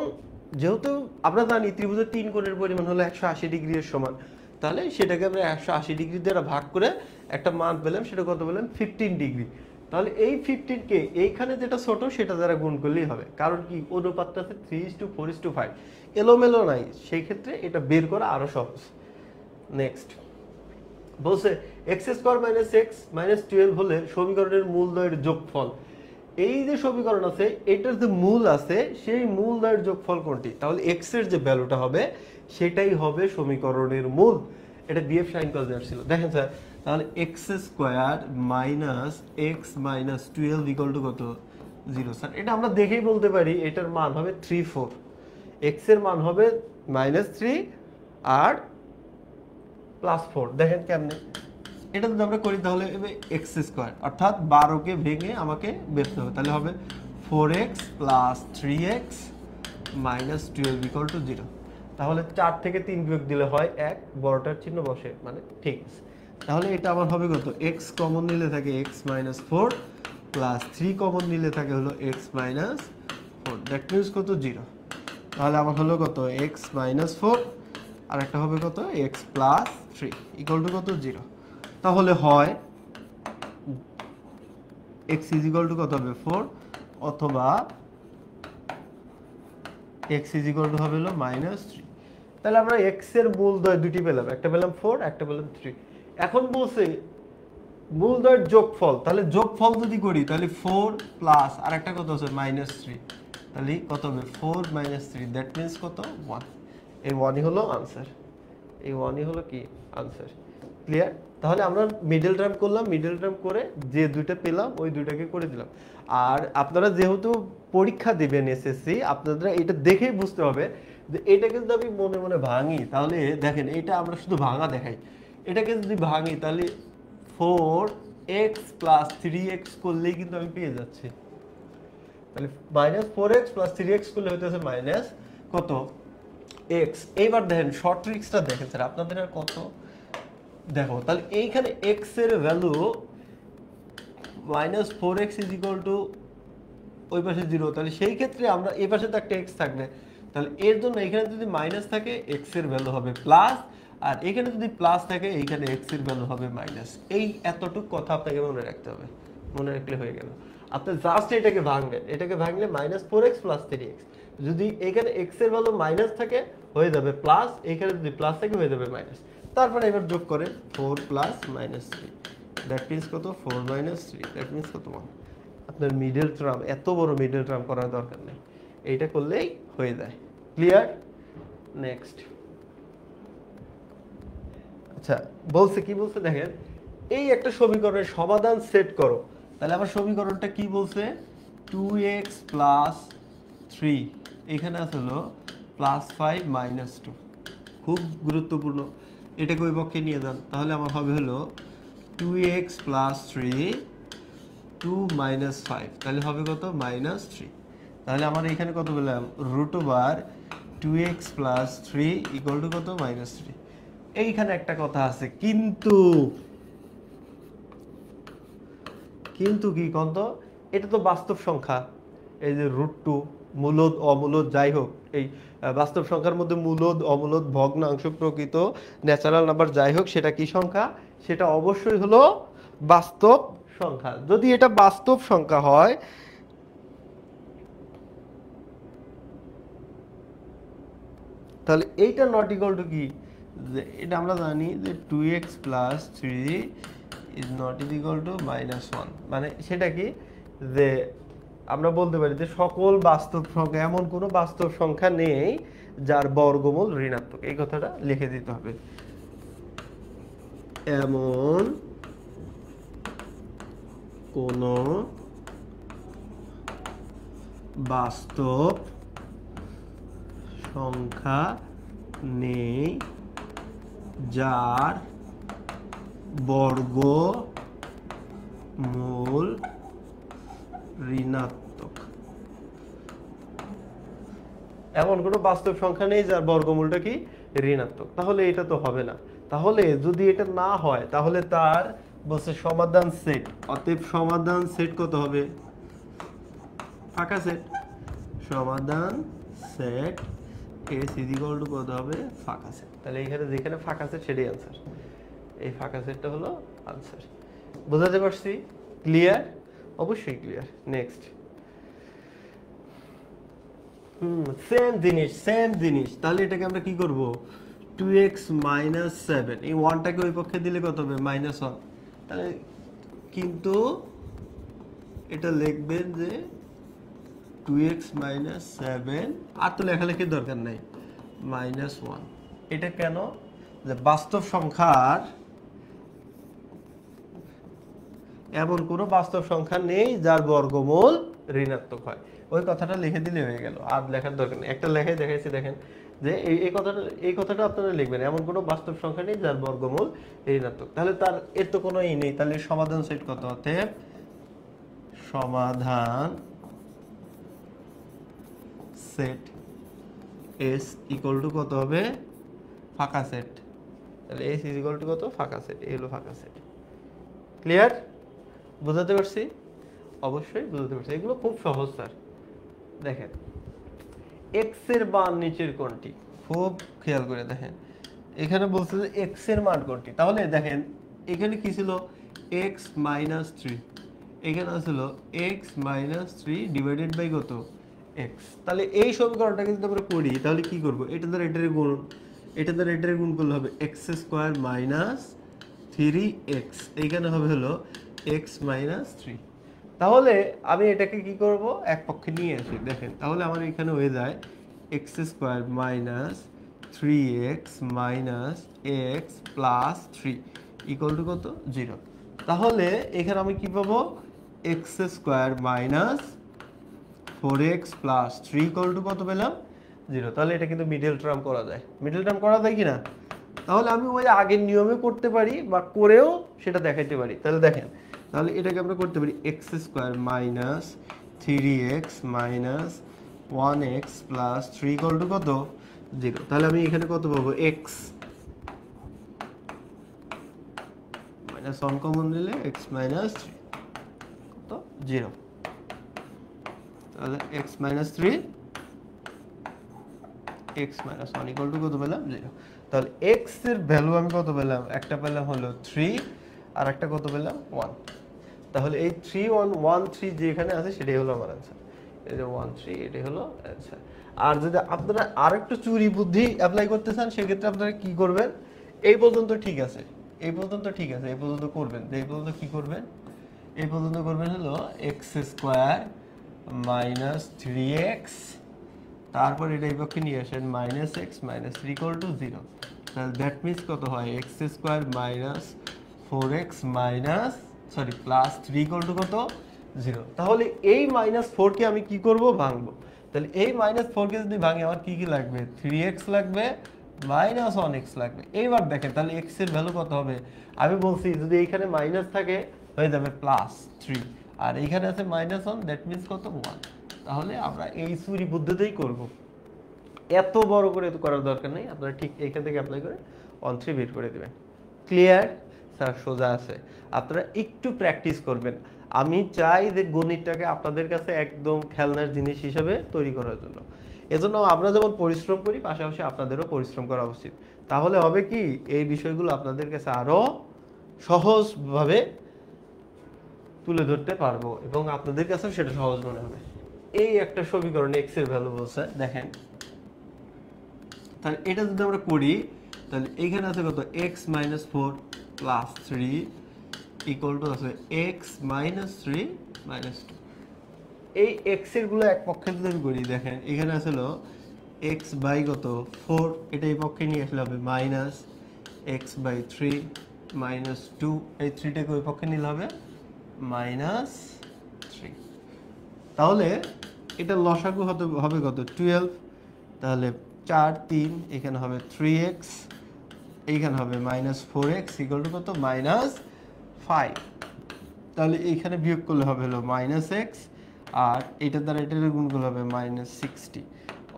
[SPEAKER 1] যেহেতু আমরা জানি ত্রিভুজের 3 কোণের পরিমাণ হলো 180 ডিগ্রি এর সমান, তাহলে সেটাকে আমরা 180 ডিগ্রি দ্বারা ভাগ করে একটা মান পেলাম, সেটা কত পেলাম 15 ডিগ্রি। তাহলে এই 15 কে এইখানে যেটা ছোট সেটা দ্বারা গুণ করলেই হবে, কারণ কি অনুপাতটা আছে 3:4:5, এলোমেলো নাই, সেই ক্ষেত্রে এটা বের করা আরো সহজ। নেক্সট বলছে x² - x - 12 হলে সমীকরণের মূলদ্বয়ের যোগফল। এই যে সমীকরণ আছে এটার যে মূল আছে সেই মূলদ্বয়ের যোগফল কোনটি, তাহলে x এর যে ভ্যালুটা হবে সেটাই হবে সমীকরণের মূল। এটা বিএফ সাইন কস ছিল। দেখেন স্যার, তাহলে x² - x - 12 কত 0। স্যার এটা আমরা দেখেই বলতে পারি এটার মান হবে 3 4, x এর মান হবে -3 আর +4। দেখেন কেমনে এটা যদি আমরা করি তাহলে x² অর্থাৎ 12 কে ভেঙে আমাকে বের করতে হবে, তাহলে হবে 4x + 3x - 12 0। তাহলে 4 থেকে 3 বিয়োগ দিলে হয় 1, বড়টার চিহ্ন বসে, মানে ঠিক আছে। তাহলে এটা আমার হবে কত, x কমন নিলে থাকে x - 4 প্লাস 3 কমন নিলে থাকে হলো x - 4, দ্যাট মিন্স কত 0। তাহলে আমার হলো কত x - 4 আর একটা হবে কত x + 3 কত 0। তাহলে হয় x কত হবে 4 অথবা x হবে হলো -3। তাহলে আমরা x এর মূলদ্বয় দুটি পেলাম, একটা পেলাম 4, একটা পেলাম 3। এখন বলছে মূলদ্বয়ের যোগফল, তাহলে যোগফল যদি করি তাহলে 4 প্লাস আর একটা কত আছে -3, তাহলে কত হবে 4 - 3, দ্যাট মিন্স কত 1। এই 1ই হলো আনসার, এই 1ই হলো কি আনসার। ক্লিয়ার? তাহলে আমরা মিডল টার্ম করলাম, মিডল টার্ম করে যে দুইটা পেলাম ওই দুইটাকে করে দিলাম। আর আপনারা যেহেতু পরীক্ষা দিবেন এসএসসি, আপনাদের এটা দেখেই বুঝতে হবে যে এটাকে যদি আমি মনে মনে ভাঙি তাহলে দেখেন এটা আমরা শুধু ভাঙা দেখাই, এটাকে যদি ভাঙি তাহলে 4x + 3x করলেই কিন্তু আমি পেয়ে যাচ্ছি। তাহলে -4x + 3x করলে হইতেছে মাইনাস কত x। এইবার দেখেন শর্ট ট্রিক্সটা দেখেন স্যার আপনাদের আর কত দেখো, তাহলে এইখানে x এর ভ্যালু -4x ওই পাশে 0, তাহলে সেই ক্ষেত্রে আমরা এই পাশে তো একটা x থাকবে, তাহলে এর জন্য এখানে যদি মাইনাস থাকে x এর ভ্যালু হবে প্লাস, আর এখানে যদি প্লাস থাকে এইখানে x এর ভ্যালু হবে মাইনাস। এই এতটুকু কথা আপনাকে মনে রাখতে হবে, মনে রাখলে হয়ে গেল। আপনি জাস্ট এটাকে ভাঙবেন, এটাকে ভাঙলে -4x + 3x, যদি এখানে x এর ভ্যালু মাইনাস থাকে হয়ে যাবে প্লাস, এখানে যদি প্লাস থাকে হয়ে যাবে মাইনাস। তারপরে এবার যোগ করেন 4 + -3, দ্যাট মিন্স কত 4 - 3, দ্যাট মিন্স কত 1। আপনার মিডল টার্ম, এত বড় মিডল টার্ম করার দরকার নেই, এইটা করলেই হয়ে যায়। ক্লিয়ার? নেক্সট আচ্ছা বলছে কি বলছে দেখেন, এই একটা সমীকরণের সমাধান সেট করো। তাহলে আমার সমীকরণটা কি বলছে, 2x + 3 এখানে আছে হলো +5 - 2, খুব গুরুত্বপূর্ণ, এটাকে ওই পক্ষে নিয়ে যান। তাহলে আমার হবে হলো 2x + 3 2 - 5, তাহলে হবে কত -3। তাহলে আমার এখানে কত পেলাম √2x + 3 কত -3। এইখানে একটা কথা আছে কিন্তু, কিন্তু কি কত, এটা তো বাস্তব সংখ্যা, এই যে √2 মূলদ অমূলদ যাই হোক, এই বাস্তব সংখ্যার মধ্যে মূলদ অমূলদ ভগ্নাংশ প্রকৃত ন্যাচারাল নাম্বার যাই হোক, সেটা কি সংখ্যা, সেটা অবশ্যই হলো বাস্তব সংখ্যা। যদি এটা বাস্তব সংখ্যা হয় তাহলে এইটা নট ইকুয়াল টু কি, এটা আমরা জানি যে 2x + 3 is not equal to -1, মানে সেটা কি যে আমরা বলতে পারি যে সকল বাস্তব সংখ্যা, এমন কোনো বাস্তব সংখ্যা নেই যার বর্গমূল ঋণাত্মক, এই কথাটা লিখে দিতে হবে। এমন কোনো বাস্তব সংখ্যা নেই যার বর্গমূল ঋণাত্মক। এমন কোনো বাস্তব সংখ্যা নেই যার বর্গমূলটা কি ঋণাত্মক, তাহলে এটা তো হবে না। তাহলে যদি এটা না হয় তাহলে তার বলছে সমাধান সেট, অতএব সমাধান সেট কত হবে, ফাঁকা সেট, সমাধান set S is equal two কত হবে ফাঁকা সেট। তাহলে এখানে যেখানে ফাঁকা সেট সেটাই আনসার, এই ফাঁকা সেটটা হলো আনসার। বোঝাতে পারছি? ক্লিয়ার? অবশ্যই ক্লিয়ার। নেক্সট। সেম জিনিস। তাহলে এটাকে আমরা কি করব? 2x মাইনাস 7, এই 1টাকে ওই পক্ষে দিলে কত হবে? -1। তাহলে কিন্তু এটা লিখবেন যে 2x মাইনাস 7, আর তো লেখালেখির দরকার নাই, -1। এটা কেন? যে বাস্তব সংখ্যার এমন কোনো বাস্তব সংখ্যা নেই যার বর্গমূল ঋণাত্মক হয়। ওই কথাটা লিখে দিলে হয়ে গেল, আর লেখার দরকার নেই। একটা লেখাই দেখাইছি, দেখেন যে এই কথাটা আপনারা লিখবেন, এমন কোনো বাস্তব সংখ্যা নেই যার বর্গমূল ঋণাত্মক। তাহলে তার এর তো কোনো নেই, তাহলে সমাধান সেট কত? অতএব সমাধান সেট এস ইকুয়াল টু কত হবে? ফাঁকা সেট। তাহলে এস ইজ ইকুয়াল টু কত? ফাঁকা সেট। এই হলো ফাঁকা সেট। ক্লিয়ার? বুঝাতে পারছি? অবশ্যই বুঝাতে পারছি। এগুলো খুব সহজ স্যার। দেখেন, এক্স এর মান নিচের কোনটি? খুব খেয়াল করে দেখেন, এখানে বলছে যে এক্স এর মান কোনটি। তাহলে দেখেন এখানে কি ছিল? এক্স মাইনাস 3, এখানে ছিল এক্স মাইনাস 3 ডিভাইডেড বাই কত? এক্স। তাহলে এই সমীকরণটাকে যদি আমরা করি তাহলে কি করব? এটা দ্বারা এটার গুণ, এটা দ্বারা এটার গুণ করলে হবে এক্স স্কোয়ার মাইনাস 3x, এইখানে হবে হলো এক্স মাইনাস 3। তাহলে আমি এটাকে কি করব? এক পক্ষে নিয়ে আসি। দেখেন তাহলে আমার এখানে হয়ে যায় x square minus 3x minus x plus 3 equal to কত? 0। তাহলে এখানে আমি কি পাবো? X square minus 4x plus 3 equal to কত পেলাম? 0। তাহলে এটা কিন্তু মিডল টার্ম করা যায়। মিডল টার্ম করা যায় কি না? তাহলে আমি ওই আগের নিয়মে করতে পারি বা করেও সেটা দেখাইতে পারি। তাহলে দেখেন, তাহলে এটাকে আমরা করতে পারি x square minus 3x minus 1x plus 3 equal to কত? 0। তাহলে আমি এখানে কত পাবো? x মাইনাস 1 কমন নিলে x মাইনাস 3 কত? 0। তাহলে x minus 3 x minus 1 equal to কত পেলাম? 0। তাহলে x এর ভ্যালু আমি কত পেলাম? একটা পেলাম হলো 3, আর একটা কত পেলাম? 1। তাহলে এই 3 1 1 3 যেখানে আছে সেটাই হলো আমার आंसर। এই যে 1 3 এটাই হলো आंसर। আর যদি আপনারা আরেকটু চুরি বুদ্ধি অ্যাপ্লাই করতে চান সেক্ষেত্রে আপনারা কি করবেন? এই পর্যন্ত ঠিক আছে, এই পর্যন্ত ঠিক আছে, এই পর্যন্ত করবেন। এই পর্যন্ত কি করবেন? এই পর্যন্ত করবেন হলো x স্কয়ার মাইনাস 3x, তারপর এটা এই পক্ষে নিয়ে আসেন minus x minus 3 equal to 0। তাহলে দ্যাট মিনস কত হয়? X square minus 4x minus plus 3 equal to কত? 0। তাহলে এই মাইনাস 4 কে আমি কি করব? ভাঙবো। তাহলে এই মাইনাস 4 কে যদি ভাঙি আমার কি কি লাগবে? 3x লাগবে মাইনাস 1x লাগবে। এইবার দেখেন তাহলে x এর ভ্যালু কত হবে? আমি বলছি যদি এইখানে মাইনাস থাকে হয়ে যাবে প্লাস 3, আর এইখানে আছে মাইনাস 1, দ্যাট মিনস কত? 1। তাহলে আমরা এই চুরি বুদ্ধিতেই করব, এত বড় করে তো করার দরকার নেই। আপনারা ঠিক এইখান থেকে অ্যাপ্লাই করে 1 3 বের করে দিবেন। ক্লিয়ার? স্যার সোজা আছে। আপনারা একটু প্র্যাকটিস করবেন। আমি চাই যে গণিতটাকে আপনাদের কাছে একদম খেলনার জিনিস হিসেবে তৈরি করার জন্য। এজন্য আমরা যেমন পরিশ্রম করি পাশাপাশি আপনাদেরও পরিশ্রম করা উচিত। তাহলে হবে কি? এই বিষয়গুলো আপনাদের কাছে আরো সহজভাবে তুলে ধরতে পারবো এবং আপনাদের কাছেও সেটা সহজ মনে হবে। এই একটা সমীকরণে x এর ভ্যালু বলছে, দেখেন তাহলে এটা যদি আমরা করি তাহলে এইখানে আছে কত? x minus 4 plus 3 equal to আছে x মাইনাস 3 মাইনাস 2। এই x এর গুলো এক পক্ষে যদি আমি করি, দেখেন এখানে আছে হলো x বাই কত? 4, এটা এই পক্ষে নিয়ে আসলে হবে মাইনাস x বাই 3 মাইনাস 2, এই 3টাকে ওই পক্ষে নিলে হবে মাইনাস 3। তাহলে এটা লসাগু হবে কত? 12। তাহলে 4 3, এখানে হবে 3x, এইখানে হবে মাইনাস 4x ইকুয়াল টু কত? মাইনাস 5। তাহলে এইখানে বিয়োগ করলে হবে হলো মাইনাস x, আর এটার দ্বারা এটার গুণ করলে হবে মাইনাস 60।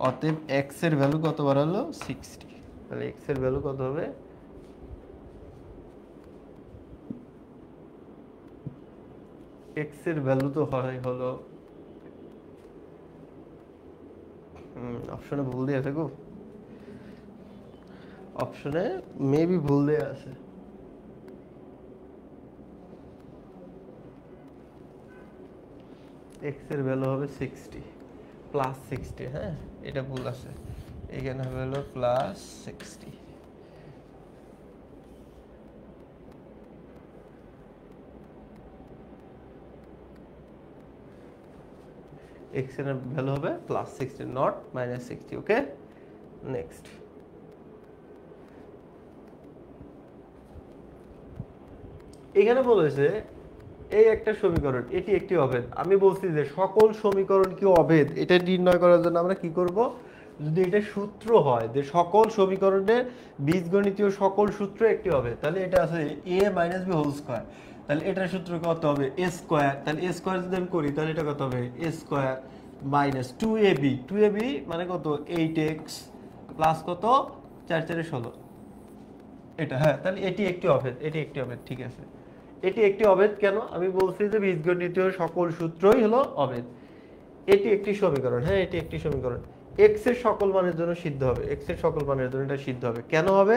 [SPEAKER 1] অতএব x এর ভ্যালু কত বাড়ালো? 60। তাহলে x এর ভ্যালু কত হবে? x এর ভ্যালু তো হয় হলো অপশনে ভুল দিয়েছে গো। অপশনে মেবি ভুল দেয়া আছে। এক্স এর ভ্যালু হবে 60 প্লাস 60, হ্যাঁ এটা ভুল আছে, এখানে হবে হলো প্লাস 60। এক্স এর ভ্যালু হবে plus 60 not minus 60। Okay, next. এখানে বলেছে এই একটা সমীকরণ, এটি একটি অভেদ। আমি বলছি যে সকল সমীকরণ কি অভেদ, এটা নির্ণয় করার জন্য আমরা কি করব, যদি এটা সূত্র হয় যে সকল সমীকরণের বীজগণিতীয় সকল সূত্র একটি অভেদ, তাহলে এটা আছে a minus B whole square, তাহলে এটার সূত্র কত হবে a স্কয়ার, তাহলে a স্কয়ার যদি আমি করি তাহলে এটা কত হবে a square minus 2ab, 2ab মানে কত 8x প্লাস কত 4 4 16, এটা হ্যাঁ, তাহলে এটি একটি অভেদ, এটি একটি অভেদ, ঠিক আছে। এটি একটি অভেদ কেন, আমি বলছি যে বীজগণিতীয় সকল সূত্রই হলো অভেদ। এটি একটি সমীকরণ, হ্যাঁ এটি একটি সমীকরণ, x এর সকল মানের জন্য সিদ্ধ হবে, x এর সকল মানের জন্য এটা সিদ্ধ হবে। কেন হবে,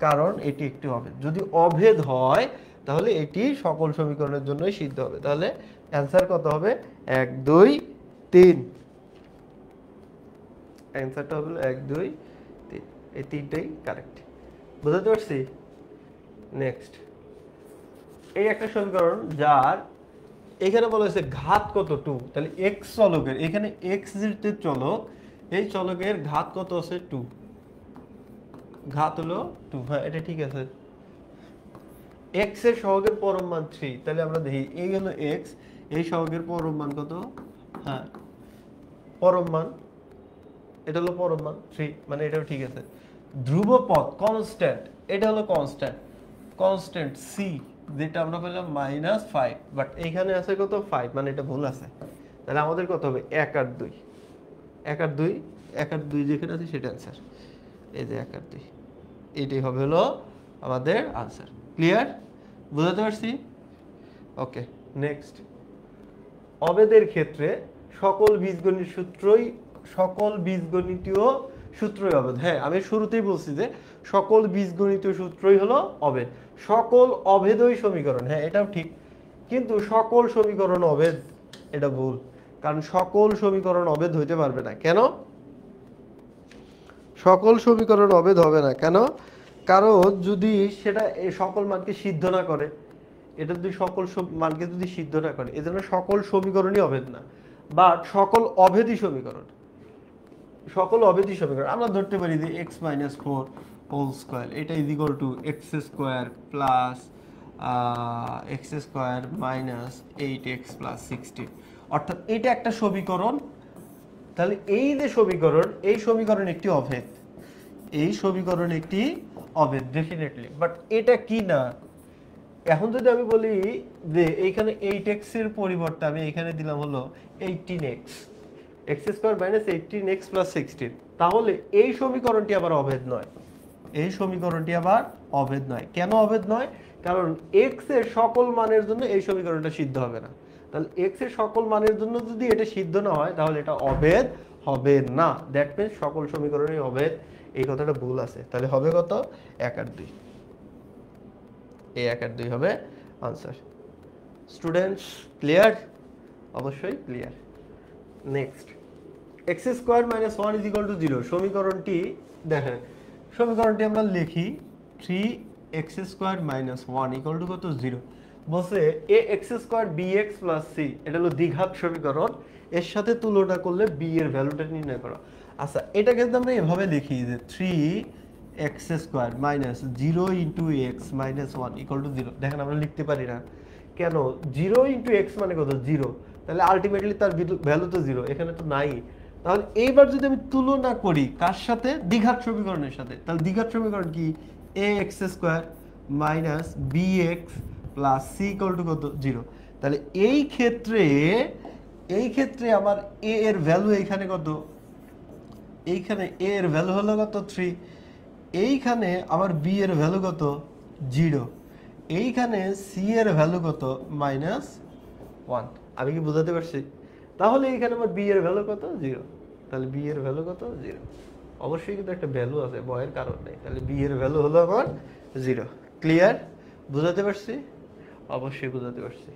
[SPEAKER 1] কারণ এটি একটি অভেদ। যদি অভেদ হয় তাহলে এটি সকল সমীকরণের জন্যই সিদ্ধ হবে। তাহলে অ্যানসার কত হবে 1 2 3, অ্যানসারটা হলো 1 2 3, এই তিনটাই কারেক্ট। বুঝতে পারছি? নেক্সট, এই একটা সমীকরণ যার এখানে বলা হয়েছে ঘাত কত 2, তাহলে x চলকের, এখানে x যে চলক, এই চলকের ঘাত কত আছে 2, ঘাত হলো 2, হ্যাঁ এটা ঠিক আছে। x এর সহগের পরম মান 3, তাহলে আমরা দেখি এই হলো x, এই সহগের পরম মান কত, হ্যাঁ পরম মান, এটা হলো পরম মান 3, মানে এটাও ঠিক আছে। ধ্রুবপদ কনস্ট্যান্ট, এটা হলো কনস্ট্যান্ট, কনস্ট্যান্ট c যেটা আমরা পেলাম -5, বাট এইখানে আছে কত 5, মানে এটা ভুল আছে। তাহলে আমাদের কত হবে 1 আর 2, 1 আর 2, 1 আর 2 যেখানে আছে সেটা आंसर, এই যে 1 আর 2, এটাই হবে হলো আমাদের आंसर। ক্লিয়ার, বুঝতে পারছি? ওকে, নেক্সট। অবেদের ক্ষেত্রে সকল বীজগণিতীয় সূত্রই অবেদ। হ্যাঁ আমি শুরুতেই বলছি যে সকল বীজগণিতীয় সূত্রই হলো অবেদ, সকল অভেদই সমীকরণ, হ্যাঁ এটাও ঠিক, কিন্তু সকল সমীকরণ অবেদ এটা ভুল, কারণ সকল সমীকরণ অবেদ হইতে পারবে না। কেন সকল সমীকরণ অবেদ হবে না, কেন, কারণ যদি সেটা সকল মানকে সিদ্ধ না করে, এটা যদি সকল মানকে যদি সিদ্ধ না করে, এজন্য সকল সমীকরণই অভেদ না, বাট সকল অভেদী সমীকরণ, সকল অভেদী সমীকরণ আমরা ধরতে পারি যে x - 4 হোল স্কয়ার, এটা is equal two x square plus x square minus 8x plus 16, অর্থাৎ এটা একটা সমীকরণ। তাহলে এই যে সমীকরণ, এই সমীকরণ একটি অভেদ, এই সমীকরণ একটি অভেদ ডেফিনেটলি, বাট এটা কি না। এখন যদি আমি বলি যে এইখানে 8x এর পরিবর্তে আমি এখানে দিলাম হলো 18x, x square minus 18x plus 16, তাহলে এই সমীকরণটি আবার অভেদ নয়, এই সমীকরণটি আবার অভেদ নয়। কেন অভেদ নয়, কারণ x এর সকল মানের জন্য এই সমীকরণটা সিদ্ধ হবে না। তাহলে x এর সকল মানের জন্য যদি এটা সিদ্ধ না হয় তাহলে এটা অভেদ হবে না। দ্যাট মিন্স সকল সমীকরণই অভেদ, এই কথাটা ভুল আছে। তাহলে হবে কত 1 আর 2, এই 1 আর 2 হবে आंसर। Students clear? অবশ্যই clear. Next, x square minus 1 is equal to 0, সমীকরণটি দেখেন, সমীকরণটি আমরা লিখি 3x square minus 1 equal to কত 0, বলছে ax square bx plus c, এটা হলো দ্বিঘাত সমীকরণ, এর সাথে তুলনা করলে b এর ভ্যালুটা নির্ণয় করো। আচ্ছা এটাকে আমরা এভাবে লিখি যে 3x square minus 0 into x minus 1 equal to 0, দেখেন আমরা লিখতে পারি না কেন, 0 ইন্টু এক্স মানে কত 0, তাহলে আলটিমেটলি তার ভ্যালু তো 0, এখানে তো নাই। তাহলে এইবার যদি আমি তুলনা করি কার সাথে, দ্বিঘাত সমীকরণের সাথে, তাহলে দ্বিঘাত সমীকরণ কি ax square minus bx plus c equal to কত 0, তাহলে এই ক্ষেত্রে আমার a এর ভ্যালু এখানে কত, এইখানে a এর ভ্যালু হলো কত 3, এইখানে আমার b এর ভ্যালু কত 0, এইখানে c এর ভ্যালু কত -1। আমি কি বুঝাতে পারছি? তাহলে এইখানে আমার b এর ভ্যালু কত 0, তাহলে b এর ভ্যালু কত 0। অবশ্যই কিন্তু একটা ভ্যালু আছে, ভয়ের কারণ নেই। তাহলে বি এর ভ্যালু হলো আমার 0। ক্লিয়ার? বুঝাতে পারছি? অবশ্যই বুঝাতে পারছি।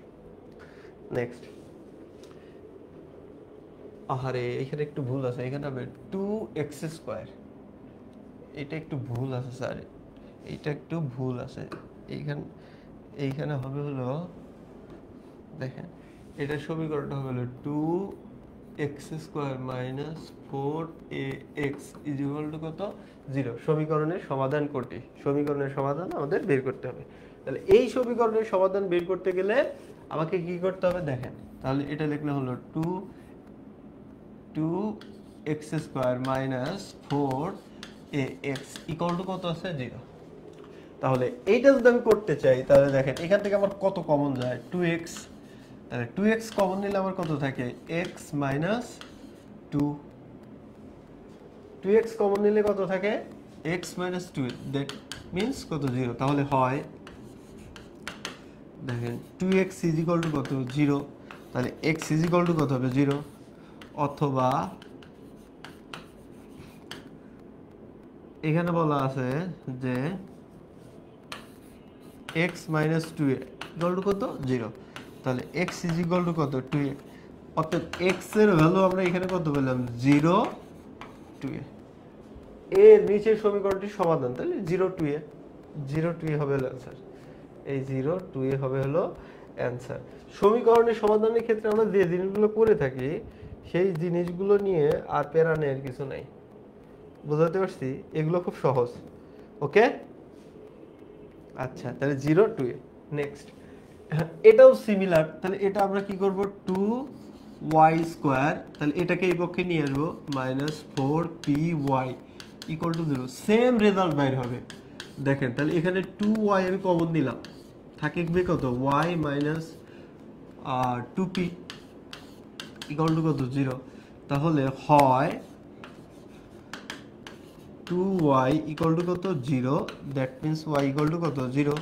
[SPEAKER 1] নেক্সট, আরে এখানে একটু ভুল আছে, এখানে হবে 2x²। এটা একটু ভুল আছে স্যার, এইটা একটু ভুল আছে। এইখানে হবে হলো, দেখেন এটার সমীকরণটা হবে হলো 2x² - 4ax কত, 0। সমীকরণের সমাধান কোনটি? সমীকরণের সমাধান আমাদের বের করতে হবে। তাহলে এই সমীকরণের সমাধান বের করতে গেলে আমাকে কি করতে হবে দেখেন। তাহলে এটা লিখলে হলো 2x² - 4ax কত আছে, 0। তাহলে এইটা যদি আমি করতে চাই, তাহলে দেখেন এখান থেকে আমার কত কমন যায়, 2x। তাহলে 2x কমন নিলে আমার কত থাকে, x - 2। 2x কমন নিলে কত থাকে, x - 2, দ্যাট মিন্স কত, 0। তাহলে হয় দেখেন 2x কত, 0। তাহলে x কত হবে, 0। অথবা এখানে বলা আছে যে x - 2 কত, 0। তাহলে x কত, 2a। অর্থাৎ x এর ভ্যালু আমরা এখানে কত পেলাম, 0, 2a। এর নিচের সমীকরণটির সমাধান, তাহলে 0, 2a। 0, 2a হবে অ্যান্সার। এই 0, 2a হবে হলো অ্যান্সার। সমীকরণের সমাধানের ক্ষেত্রে আমরা যে জিনিসগুলো করে থাকি সেই জিনিসগুলো নিয়ে আর প্যারা নেওয়ার কিছু নাই। বুঝাতে পারছি? এগুলো খুব সহজ। ওকে, আচ্ছা, তাহলে 0, 2a। নেক্সট, এটাও সিমিলার। তাহলে এটা আমরা কি করব, 2y²। তাহলে এটাকে এই পক্ষে নিয়ে আসবো, -4py = 0। সেম রেজাল্ট বাইর হবে। দেখেন তাহলে এখানে 2y আমি কমন দিলাম, থাকবে কত, y - 2p কত, 0। তাহলে হয় 2y কত, 0, দ্যাট মিন্স y কত, 0।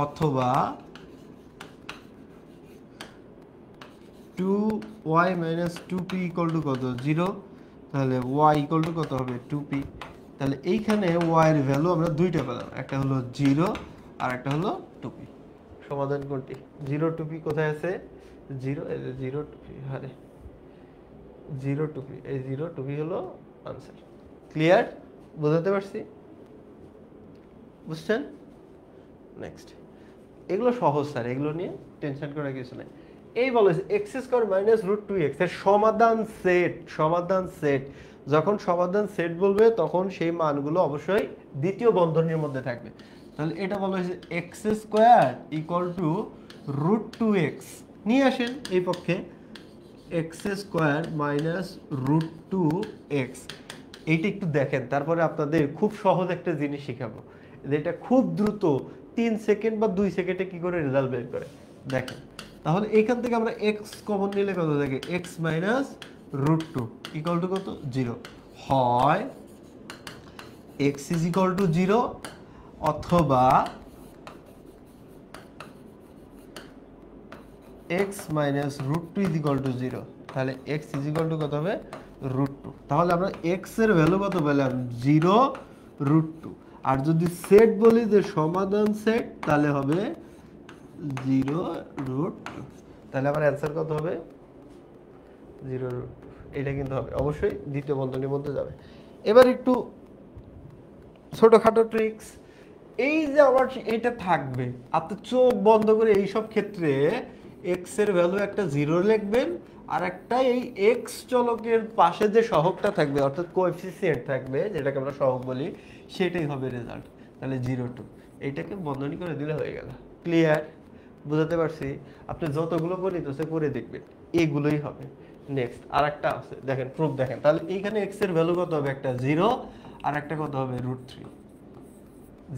[SPEAKER 1] অথবা 2y - 2p কত, 0। তাহলে y কত হবে, 2p। তাহলে এইখানে y এর ভ্যালু আমরা দুইটা পেলাম, একটা হলো 0 আর একটা হলো 2p। সমাধান কোনটি, 0, 2p কোথায় আছে, 0, এই যে 0, 2p, আরে 0, 2p, এই 0, 2p হলো आंसर। ক্লিয়ার? বুঝাতে পারছি? বুঝছেন? নেক্সট, এগুলো সহজ স্যার, এগুলো নিয়ে টেনশন করার কিছু নাই। এই বলেছে x² - √2x এর সমাধান সেট। সমাধান সেট, যখন সমাধান সেট বলবে তখন সেই মানগুলো অবশ্যই দ্বিতীয় বন্ধনীর মধ্যে থাকবে। তাহলে এটা বলা হয়েছে x² = √2x। নিয়ে আসেন এই পক্ষে, x² - √2x। এইটা একটু দেখেন, তারপরে আপনাদের খুব সহজ একটা জিনিস শিখাবো, যেটা খুব দ্রুত 3 সেকেন্ড বা 2 সেকেন্ডে কি করে রেজাল্ট বের করে দেখেন। তাহলে এখান থেকে আমরা x কমন নিলে কত থাকে, x - √2 কত, 0। হয় x 0 অথবা x - √2 0। তাহলে x কত হবে, √2। তাহলে আমরা x এর ভ্যালু কত পেলাম, 0, √2। আর যদি সেট বলি যে সমাধান সেট, তাহলে হবে 0, √2। তাহলে আমার অ্যান্সার কত হবে, 0, √2। এটা কিন্তু হবে অবশ্যই দ্বিতীয় বন্ধনীর মধ্যে যাবে। এবার একটু ছোটখাটো ট্রিক্স। এই যে আমার এটা থাকবে, আপনি চোখ বন্ধ করে এই সব ক্ষেত্রে x এর ভ্যালু একটা 0 লিখবেন, আর একটা এই x চলকের পাশে যে সহগটা থাকবে অর্থাৎ কোএফিসিয়েন্ট থাকবে, যেটাকে আমরা সহগ বলি, সেটাই হবে রেজাল্ট। তাহলে 0, 2 এইটাকে বন্ধনী করে দিলে হয়ে গেল। ক্লিয়ার? বুঝাতে পারছি? আপনি যতগুলো গণিত করে দেখবেন, এগুলোই হবে। নেক্সট আরেকটা আছে, দেখেন প্রুফ দেখেন। তাহলে এইখানে x এর ভ্যালু কত হবে, একটা 0 আর একটা কত হবে, √3।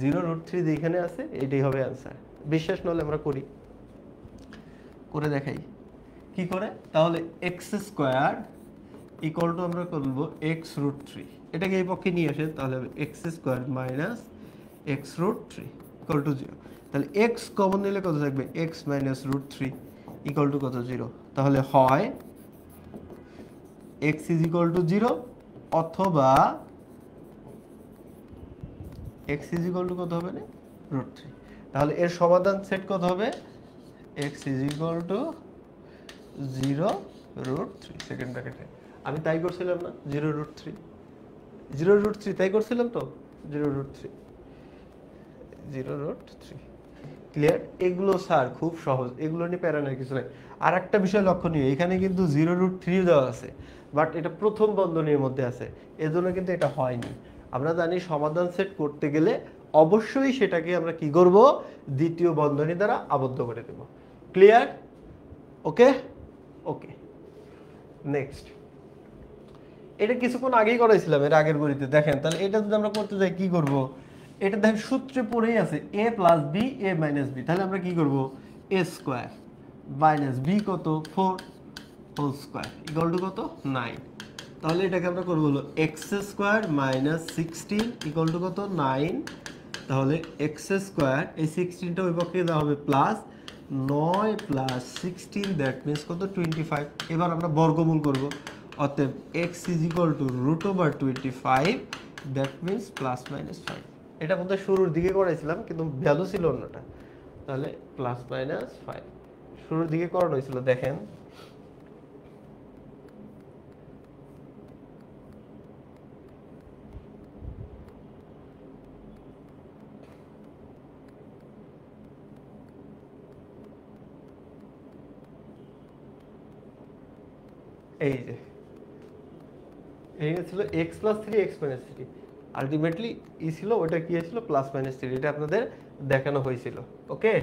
[SPEAKER 1] 0, √3 যেখানে আছে এটাই হবে অ্যান্সার। বিশ্বাস না হলে আমরা করি, করে দেখাই কি করে। তাহলে x² আমরা করব x √3, এটাকে এই পক্ষে নিয়ে আসে, তাহলে হবে x² - x √3 0। তাহলে x কমন নিলে কত থাকবে, x - √3 কত, 0। তাহলে হয় x 0 অথবা x ইজ ইকুয়াল টু কত হবে না √3। তাহলে এর সমাধান সেট কত হবে x is equal to 0√3 second ব্র্যাকেটে। আমি তাই করছিলাম না 0√3 0√3 তাই করছিলাম তো 0√3 0√3 ক্লিয়ার। এগুলো স্যার খুব সহজ, এগুলো নিয়ে প্যারানোর কিছু নাই। আর একটা বিষয় লক্ষণীয়, এখানে কিন্তু 0√3 দেওয়া আছে, বাট এটা প্রথম বন্ধনীর মধ্যে আছে, এজন্য কিন্তু এটা হয়নি। আমরা জানি সমাধান সেট করতে গেলে অবশ্যই সেটাকে আমরা কি করব, দ্বিতীয় বন্ধনী দ্বারা আবদ্ধ করে দেব। ক্লিয়ার? ওকে ওকে নেক্সট। এটা কিছুক্ষণ আগেই করাইছিলাম এর আগের বইতে, দেখেন। তাহলে এটা যদি আমরা করতে যাই কি করব, এটা দেখেন সূত্রে পড়েই আছে a plus B a minus B. তাহলে আমরা কি করব, a স্কোয়ার মাইনাস বি কত 4 হোল স্কোয়ার ইকুয়াল টু কত 9। তাহলে এটাকে আমরা করবো হলো x square minus 16 equal to কত 9। তাহলে এক্স স্কোয়ার, এই 16টা ওই পক্ষে দেওয়া হবে প্লাস 9 প্লাস 16 দ্যাট মিনস কত 25। এবার আমরা বর্গমূল করব, অতএব x is equal two √25 that means plus minus 5। এটা মধ্যে শুরুর দিকে করাইছিলাম কিন্তু ভ্যালু ছিল অন্যটা। তাহলে প্লাস মাইনাস 5 শুরুর দিকে করানো হয়েছিল, দেখেন। এই যে এই ছিল x plus 3 x minus 3, ultimately ই ছিল ওটা কি ছিল প্লাস মাইনাস 3, এটা আপনাদের দেখানো হয়েছিল। ওকে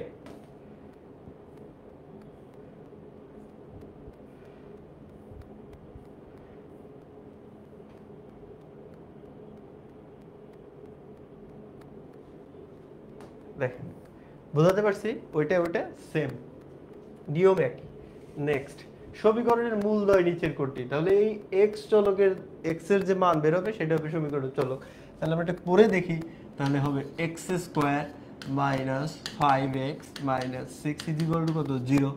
[SPEAKER 1] দেখেন বুঝাতে পারছি, ওইটা সেম নিয়ম একই। নেক্সট, সমীকরণের মূলদ্বয় নিচের কোনটি। তাহলে এই এক্স চলকের এক্স এর যে মান বের হবে সেটা হবে সমীকরণের চলক। তাহলে আমরা এটা পরে দেখি, তাহলে হবে x square minus 5x minus 6 is equal two কত 0।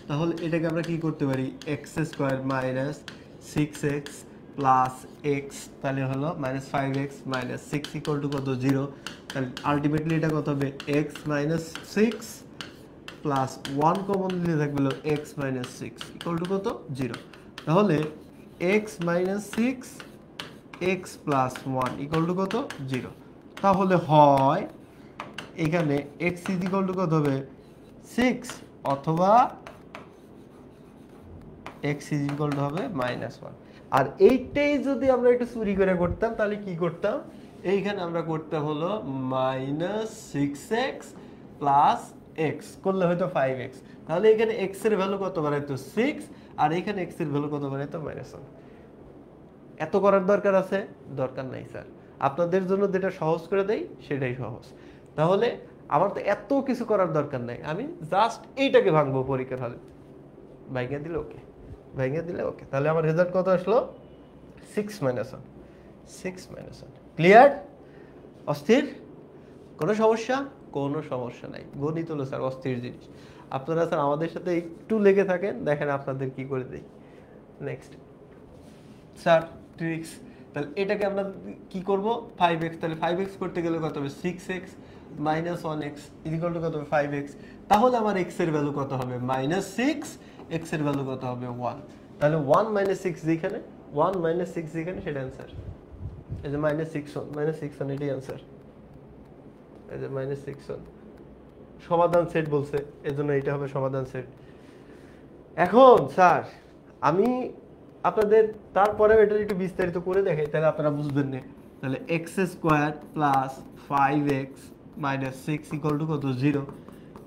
[SPEAKER 1] তাহলে এটাকে আমরা কি করতে পারি, x square minus 6x plus x, তাহলে হলো minus 5x minus 6 equal to কত 0। তাহলে আলটিমেটলি এটা কত হবে এক্স মাইনাস 6 প্লাস 1 কমন দিলে থাকবে হলো x মাইনাস 6 ইকুয়াল টু কত 0। তাহলে x minus 6 x plus 1 equal to কত 0। তাহলে হয় এখানে x ইজ ইকুয়াল টু কত হবে 6 অথবা x ইজ ইকুয়াল টু হবে -1। আর এইটাই যদি আমরা একটু চুরি করে করতাম তাহলে কি করতাম, এইখানে আমরা করতাম হলো -6x প্লাস x করলে হয়তো 5x। তাহলে এখানে x এর ভ্যালু কত বাড়াইতো 6 আর এখানে x এর ভ্যালু কত বাড়াইতো -1। এত করার দরকার আছে? দরকার নাই স্যার, আপনাদের জন্য যেটা সহজ করে দেই সেটাই সহজ। তাহলে আমার তো এত কিছু করার দরকার নাই, আমি জাস্ট এইটাকে ভাঙবো পরীক্ষার হলে, ভাঙিয়ে দিলে ওকে, ভাঙিয়ে দিলে ওকে। তাহলে আমার রেজাল্ট কত আসলো 6 -1 6 -1। ক্লিয়ার? অস্থির? কোনো সমস্যা? কোনো সমস্যা নাই। গণিত হলো স্যার অস্থির জিনিস। আপনারা স্যার আমাদের সাথে একটু লেগে থাকেন, দেখেন আপনাদের কি করে দেই। Next sir tricks. তাহলে এটাকে আমরা কি করব 5x, তাহলে 5x করতে গেলে কত হবে 6x minus 1x equal to কত হবে 5x। তাহলে আমার x এর ভ্যালু কত হবে -6, x এর ভ্যালু কত হবে 1। তাহলে 1 -6 যেখানে 1 -6 যেখানে সেটা অ্যান্সার। এই যে -6 এটাই অ্যান্সার। এই যে -6 সমাধান সেট বলছে, এজন্য এটা হবে সমাধান সেট। এখন স্যার আমি আপনাদের তারপরে এটা একটু বিস্তারিত করে দেখাই, তাহলে আপনারা বুঝবেন না। তাহলে x square plus 5x minus 6 equal to কত 0।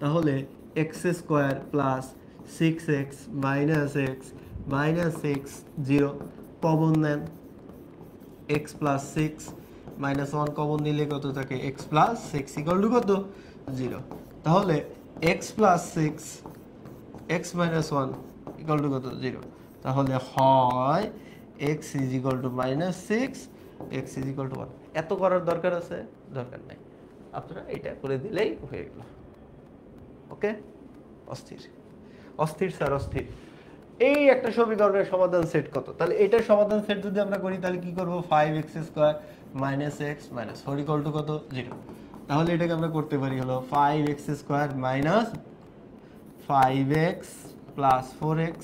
[SPEAKER 1] তাহলে x square plus 6x minus x minus 6 0 common নেন, x প্লাস 6 মাইনাস 1 কমন নিলে কত থাকে x প্লাস 6 ইকুয়াল টু কত 0। তাহলে x plus 6 x minus 1 equal to কত 0। তাহলে হয় x is equal two -6 x is equal two 1। এত করার দরকার আছে? দরকার নাই, আপনারা এটা করে দিলেই হয়ে গেল। ওকে অস্থির অস্থির স্যার অস্থির। এই একটা সমীকরণের সমাধান সেট কত? তাহলে এটার সমাধান সেট যদি আমরা করি তাহলে কি করব? 5x square minus x minus 4 equal to কত? 0। তাহলে এটাকে আমরা করতে পারি হলো 5x square minus 5x plus 4x,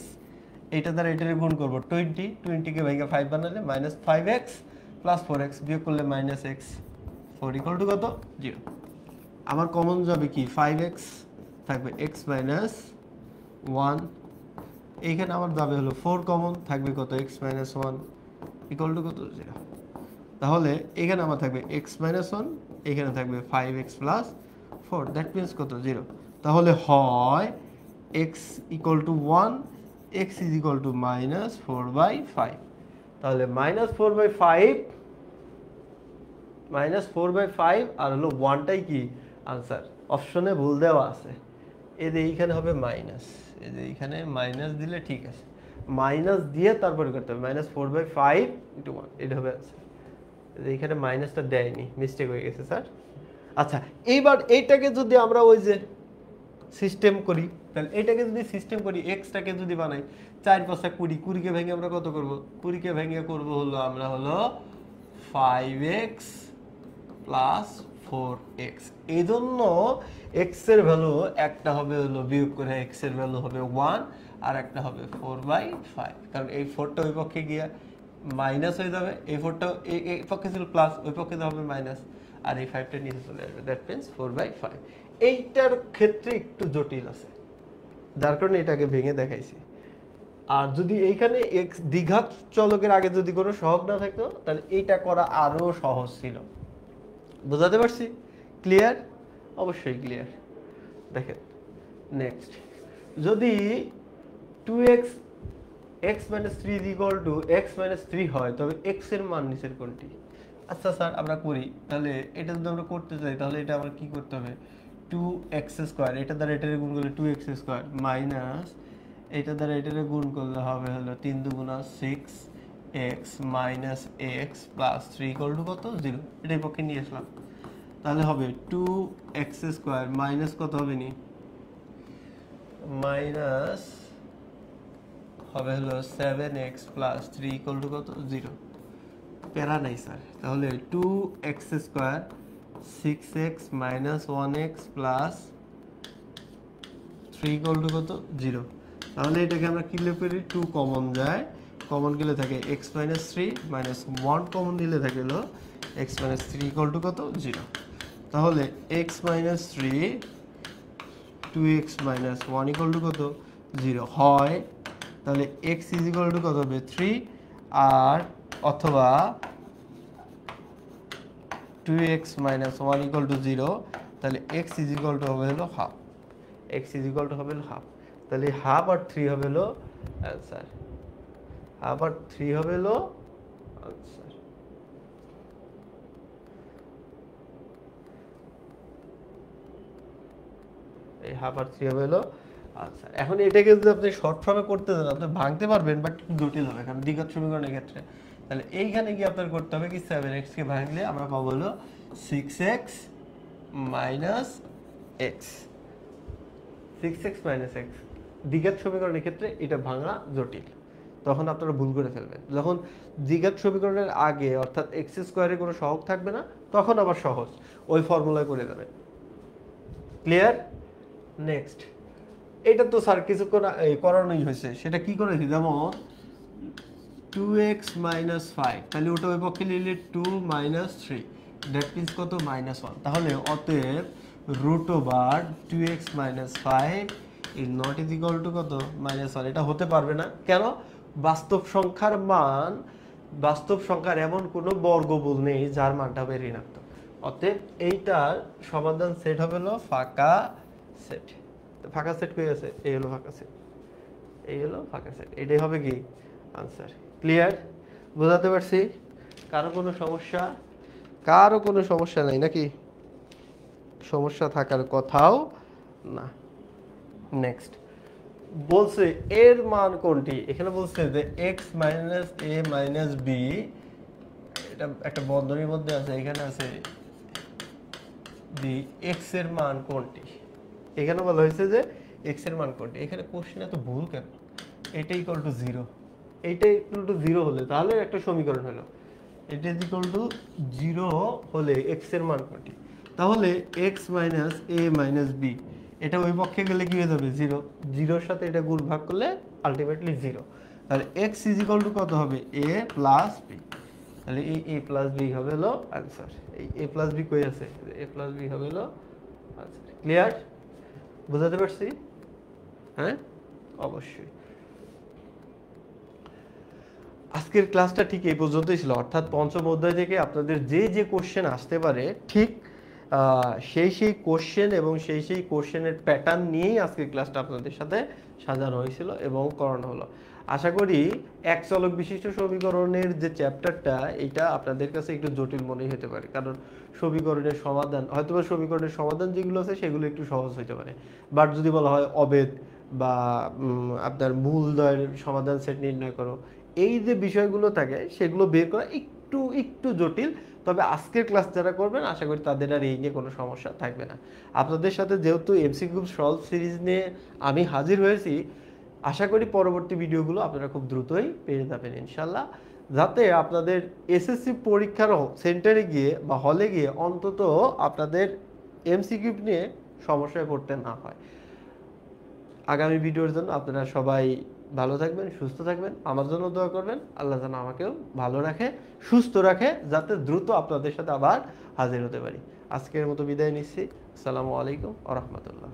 [SPEAKER 1] এটা দ্বারা এটারে গুণ করব 20, 20 কে ভেঙে 5 বানালে মাইনাস 5x প্লাস 4x বিয়োগ করলে মাইনাস x, 4 ইকুয়াল টু কত? 0। আমার কমন যাবে কি? 5x থাকবে x মাইনাস 1, এইখানে আমার যাবে হলো 4 কমন থাকবে কত? x মাইনাস 1 ইকুয়াল টু কত? 0। তাহলে এখানে আমার থাকবে x মাইনাস 1, এখানে থাকবে 5x প্লাস 4, দ্যাট মিন্স কত? 0। তাহলে হয় x equal to 1, x is equal two minus 4/5। তাহলে -4/5 আর হলো 1টাই কি আনসার। অপশনে ভুল দেওয়া আছে, এই যে এইখানে হবে মাইনাস, এই যে এইখানে মাইনাস দিলে ঠিক আছে, মাইনাস দিয়ে তারপরে করতে হবে -4/5 × 1, এটা হবে আনসার। এইখানে মাইনাসটা দেয়নি, মিস্টেক হয়ে গেছে স্যার। আচ্ছা, এইবার এইটাকে যদি আমরা ওই যে সিস্টেম করি, তাহলে এটাকে যদি সিস্টেম করি, এক্সটাকে যদি বানাই 4 × 5 = 20, 20 কে ভেঙে আমরা কত করব? 20 কে ভেঙে করব হলো আমরা হলো 5x প্লাস 4x। এই জন্য x এর ভ্যালু একটা হবে হলো বিয়োগ করে x এর ভ্যালু হবে 1 আর একটা হবে 4/5, কারণ এই 4টা ওই পক্ষে গিয়ে মাইনাস হয়ে যাবে, এই 4টা এই পক্ষে ছিল প্লাস, ওই পক্ষে হবে মাইনাস, আর এই 5টা নিচে চলে আসবে, দ্যাট মিন্স 4/5। এইটার ক্ষেত্রে একটু জটিল আছে, যার কারণে এটাকে ভেঙে দেখাইছি। আর যদি এইখানে x দ্বিঘাত চলকের আগে যদি কোনো সহগ না থাকতো তাহলে এইটা করা আরো সহজ ছিল। বুঝাতে পারছি? ক্লিয়ার? অবশ্যই ক্লিয়ার। দেখেন নেক্সট, যদি 2x x - 3 = x - 3 হয়, তবে x এর মান নিচের কোনটি? আচ্ছা স্যার, আমরা করি। তাহলে এটা যদি আমরা করতে চাই তাহলে এটা আমরা কি করতে হবে? 2x স্কয়ার, এটা দ্বারা এটারে গুণ করলে 2x স্কয়ার মাইনাস এটা দ্বারা এটারে গুণ করলে হবে হলো 3 × 2 = 6x মাইনাস x প্লাস 3 = কত? 0। এটাই পক্ষে নিয়ে আসলাম, তাহলে হবে 2x স্কয়ার মাইনাস কত হবে নি? মাইনাস হবে হলো 7x প্লাস 3 = কত? 0। প্যারা নাই স্যার। তাহলে 2x square 6x minus 1x plus 3 = কত? 0। তাহলে এটাকে আমরা কি লিখতে পারি? 2 কমন যায়, কমন গেলে থাকে x - 3 মাইনাস 1 কমন দিলে থাকে হলো x - 3 = কত? 0। তাহলে x - 3 2x - 1 = কত? 0 হয়। তাহলে x = কত হবে? 3, আর অথবা 2x - 1 = 0, তাহলে x হবে হলো হাফ, x হবে হাফ। তাহলে হাফ আর 3 হবে হলো অ্যান্সার, হাফ আর 3 হবে হলো আনসার। এই হাফ আর 3 হবে হলো আনসার। এখন এটাকে যদি আপনি শর্ট ফর্মে করতে চান আপনি ভাঙতে পারবেন, বাট জটিল হবে কারণ দ্বিঘাত সমীকরণের ক্ষেত্রে। তাহলে এইখানে কি আপনার করতে হবে কি? 7x কে ভাঙলে আমরা পাবো হলো 6x minus x, 6x minus x। দ্বিঘাত সমীকরণের ক্ষেত্রে এটা ভাঙা জটিল, তখন আপনারা ভুল করে ফেলবেন। যখন দ্বিঘাত সমীকরণের আগে অর্থাৎ x স্কয়ারে কোনো সহগ থাকবে না, তখন আবার সহজ, ওই ফর্মুলায় করে যাবেন। ক্লিয়ার? নেক্সট, এটা তো স্যার কিছুক্ষণ করানোই হয়েছে, সেটা কি করেছি? যেমন 2x মাইনাস 5, তাহলে ওটা ওই পক্ষে নিলে 2 - 3, দ্যাট মিন্স কত? -1। তাহলে অতএব √2x - 5 is not equal to কত? -1। এটা হতে পারবে না। কেন? বাস্তব সংখ্যার মান, বাস্তব সংখ্যার এমন কোনো বর্গমূল নেই যার মানটা হবে ঋণাত্মক। অতএব এইটার সমাধান সেট হবে হলো ফাঁকা সেট। ফাঁকা সেট হয়ে গেছে, এই হলো ফাঁকা সেট, এই হলো ফাঁকা সেট, এটাই হবে কি আনসার। ক্লিয়ার? বোঝাতে পারছি? কারো কোনো সমস্যা? কারো কোনো সমস্যা নাই নাকি? সমস্যা থাকার কথাও না। নেক্সট বলছে এর মান কোনটি? এখানে বলছে যে x minus a minus b, এটা একটা বন্ধনীর মধ্যে আছে, এখানে আছে দি x এর মান কোনটি? এখানে বলা হয়েছে যে x এর মান কোনটি। এখানে কোশ্চেন এত ভুল কেন? এটা ইকুয়াল টু 0, এইটা ইকুয়াল টু 0 হলে তাহলে একটা সমীকরণ হলো। এটা ইকুয়াল টু 0 হলে x এর মান কত? তাহলে x minus a minus b, এটা ওই পক্ষে গেলে কি হয়ে যাবে 0, 0 এর সাথে এটা গুণ ভাগ করলে আলটিমেটলি 0। তাহলে x ইজ ইকুয়াল টু কত হবে? a plus b। তাহলে এই a প্লাস b হবে হলো आंसर। এই a প্লাস b কই আছে? a প্লাস b হবে হলো आंसर। ক্লিয়ার? বুঝাতে পারছি? হ্যাঁ, অবশ্যই। আজকের ক্লাসটা ঠিক এই পর্যন্তই ছিল, অর্থাৎ পঞ্চম অধ্যায় থেকে আপনাদের যে যে কোশ্চেন আসতে পারে ঠিক সেই কোশ্চেন এবং সেই কোশ্চেনের প্যাটার্ন নিয়েই আজকের ক্লাসটা আপনাদের সাথে সাজানো হয়েছিল এবং করানো হলো। আশা করি এক চলক বিশিষ্ট সমীকরণের যে চ্যাপ্টারটা, এটা আপনাদের কাছে একটু জটিল মনে হতে পারে, কারণ সমীকরণের সমাধান হয়তোবা সমীকরণের সমাধান যেগুলো আছে সেগুলো একটু সহজ হতে পারে, বাট যদি বলা হয় অবেদ বা আপনার মূলদ্বয়ের সমাধান সেট নির্ণয় করো, এই যে বিষয়গুলো থাকে সেগুলো বের করা একটু একটু জটিল। তবে আজকের ক্লাস যারা করবেন আশা করি তাদের আর এই নিয়ে কোনো সমস্যা থাকবে না। আপনাদের সাথে যেহেতু এমসিকিউ সলভ সিরিজ নিয়ে আমি হাজির হয়েছি, আশা করি পরবর্তী ভিডিওগুলো আপনারা খুব দ্রুতই পেয়ে যাবেন ইনশাল্লাহ, যাতে আপনাদের এসএসসি পরীক্ষার সেন্টারে গিয়ে বা হলে গিয়ে অন্তত আপনাদের এমসিকিউ নিয়ে সমস্যায় পড়তে না হয়। আগামী ভিডিওর জন্য আপনারা সবাই ভালো থাকবেন, সুস্থ থাকবেন, আমার জন্য দোয়া করবেন। আল্লাহ যেন আমাকেও ভালো রাখে, সুস্থ রাখে, যাতে দ্রুত আপনাদের সাথে আবার হাজির হতে পারি। আজকের মতো বিদায় নিচ্ছি। আসসালামু আলাইকুম ওয়া রাহমাতুল্লাহ।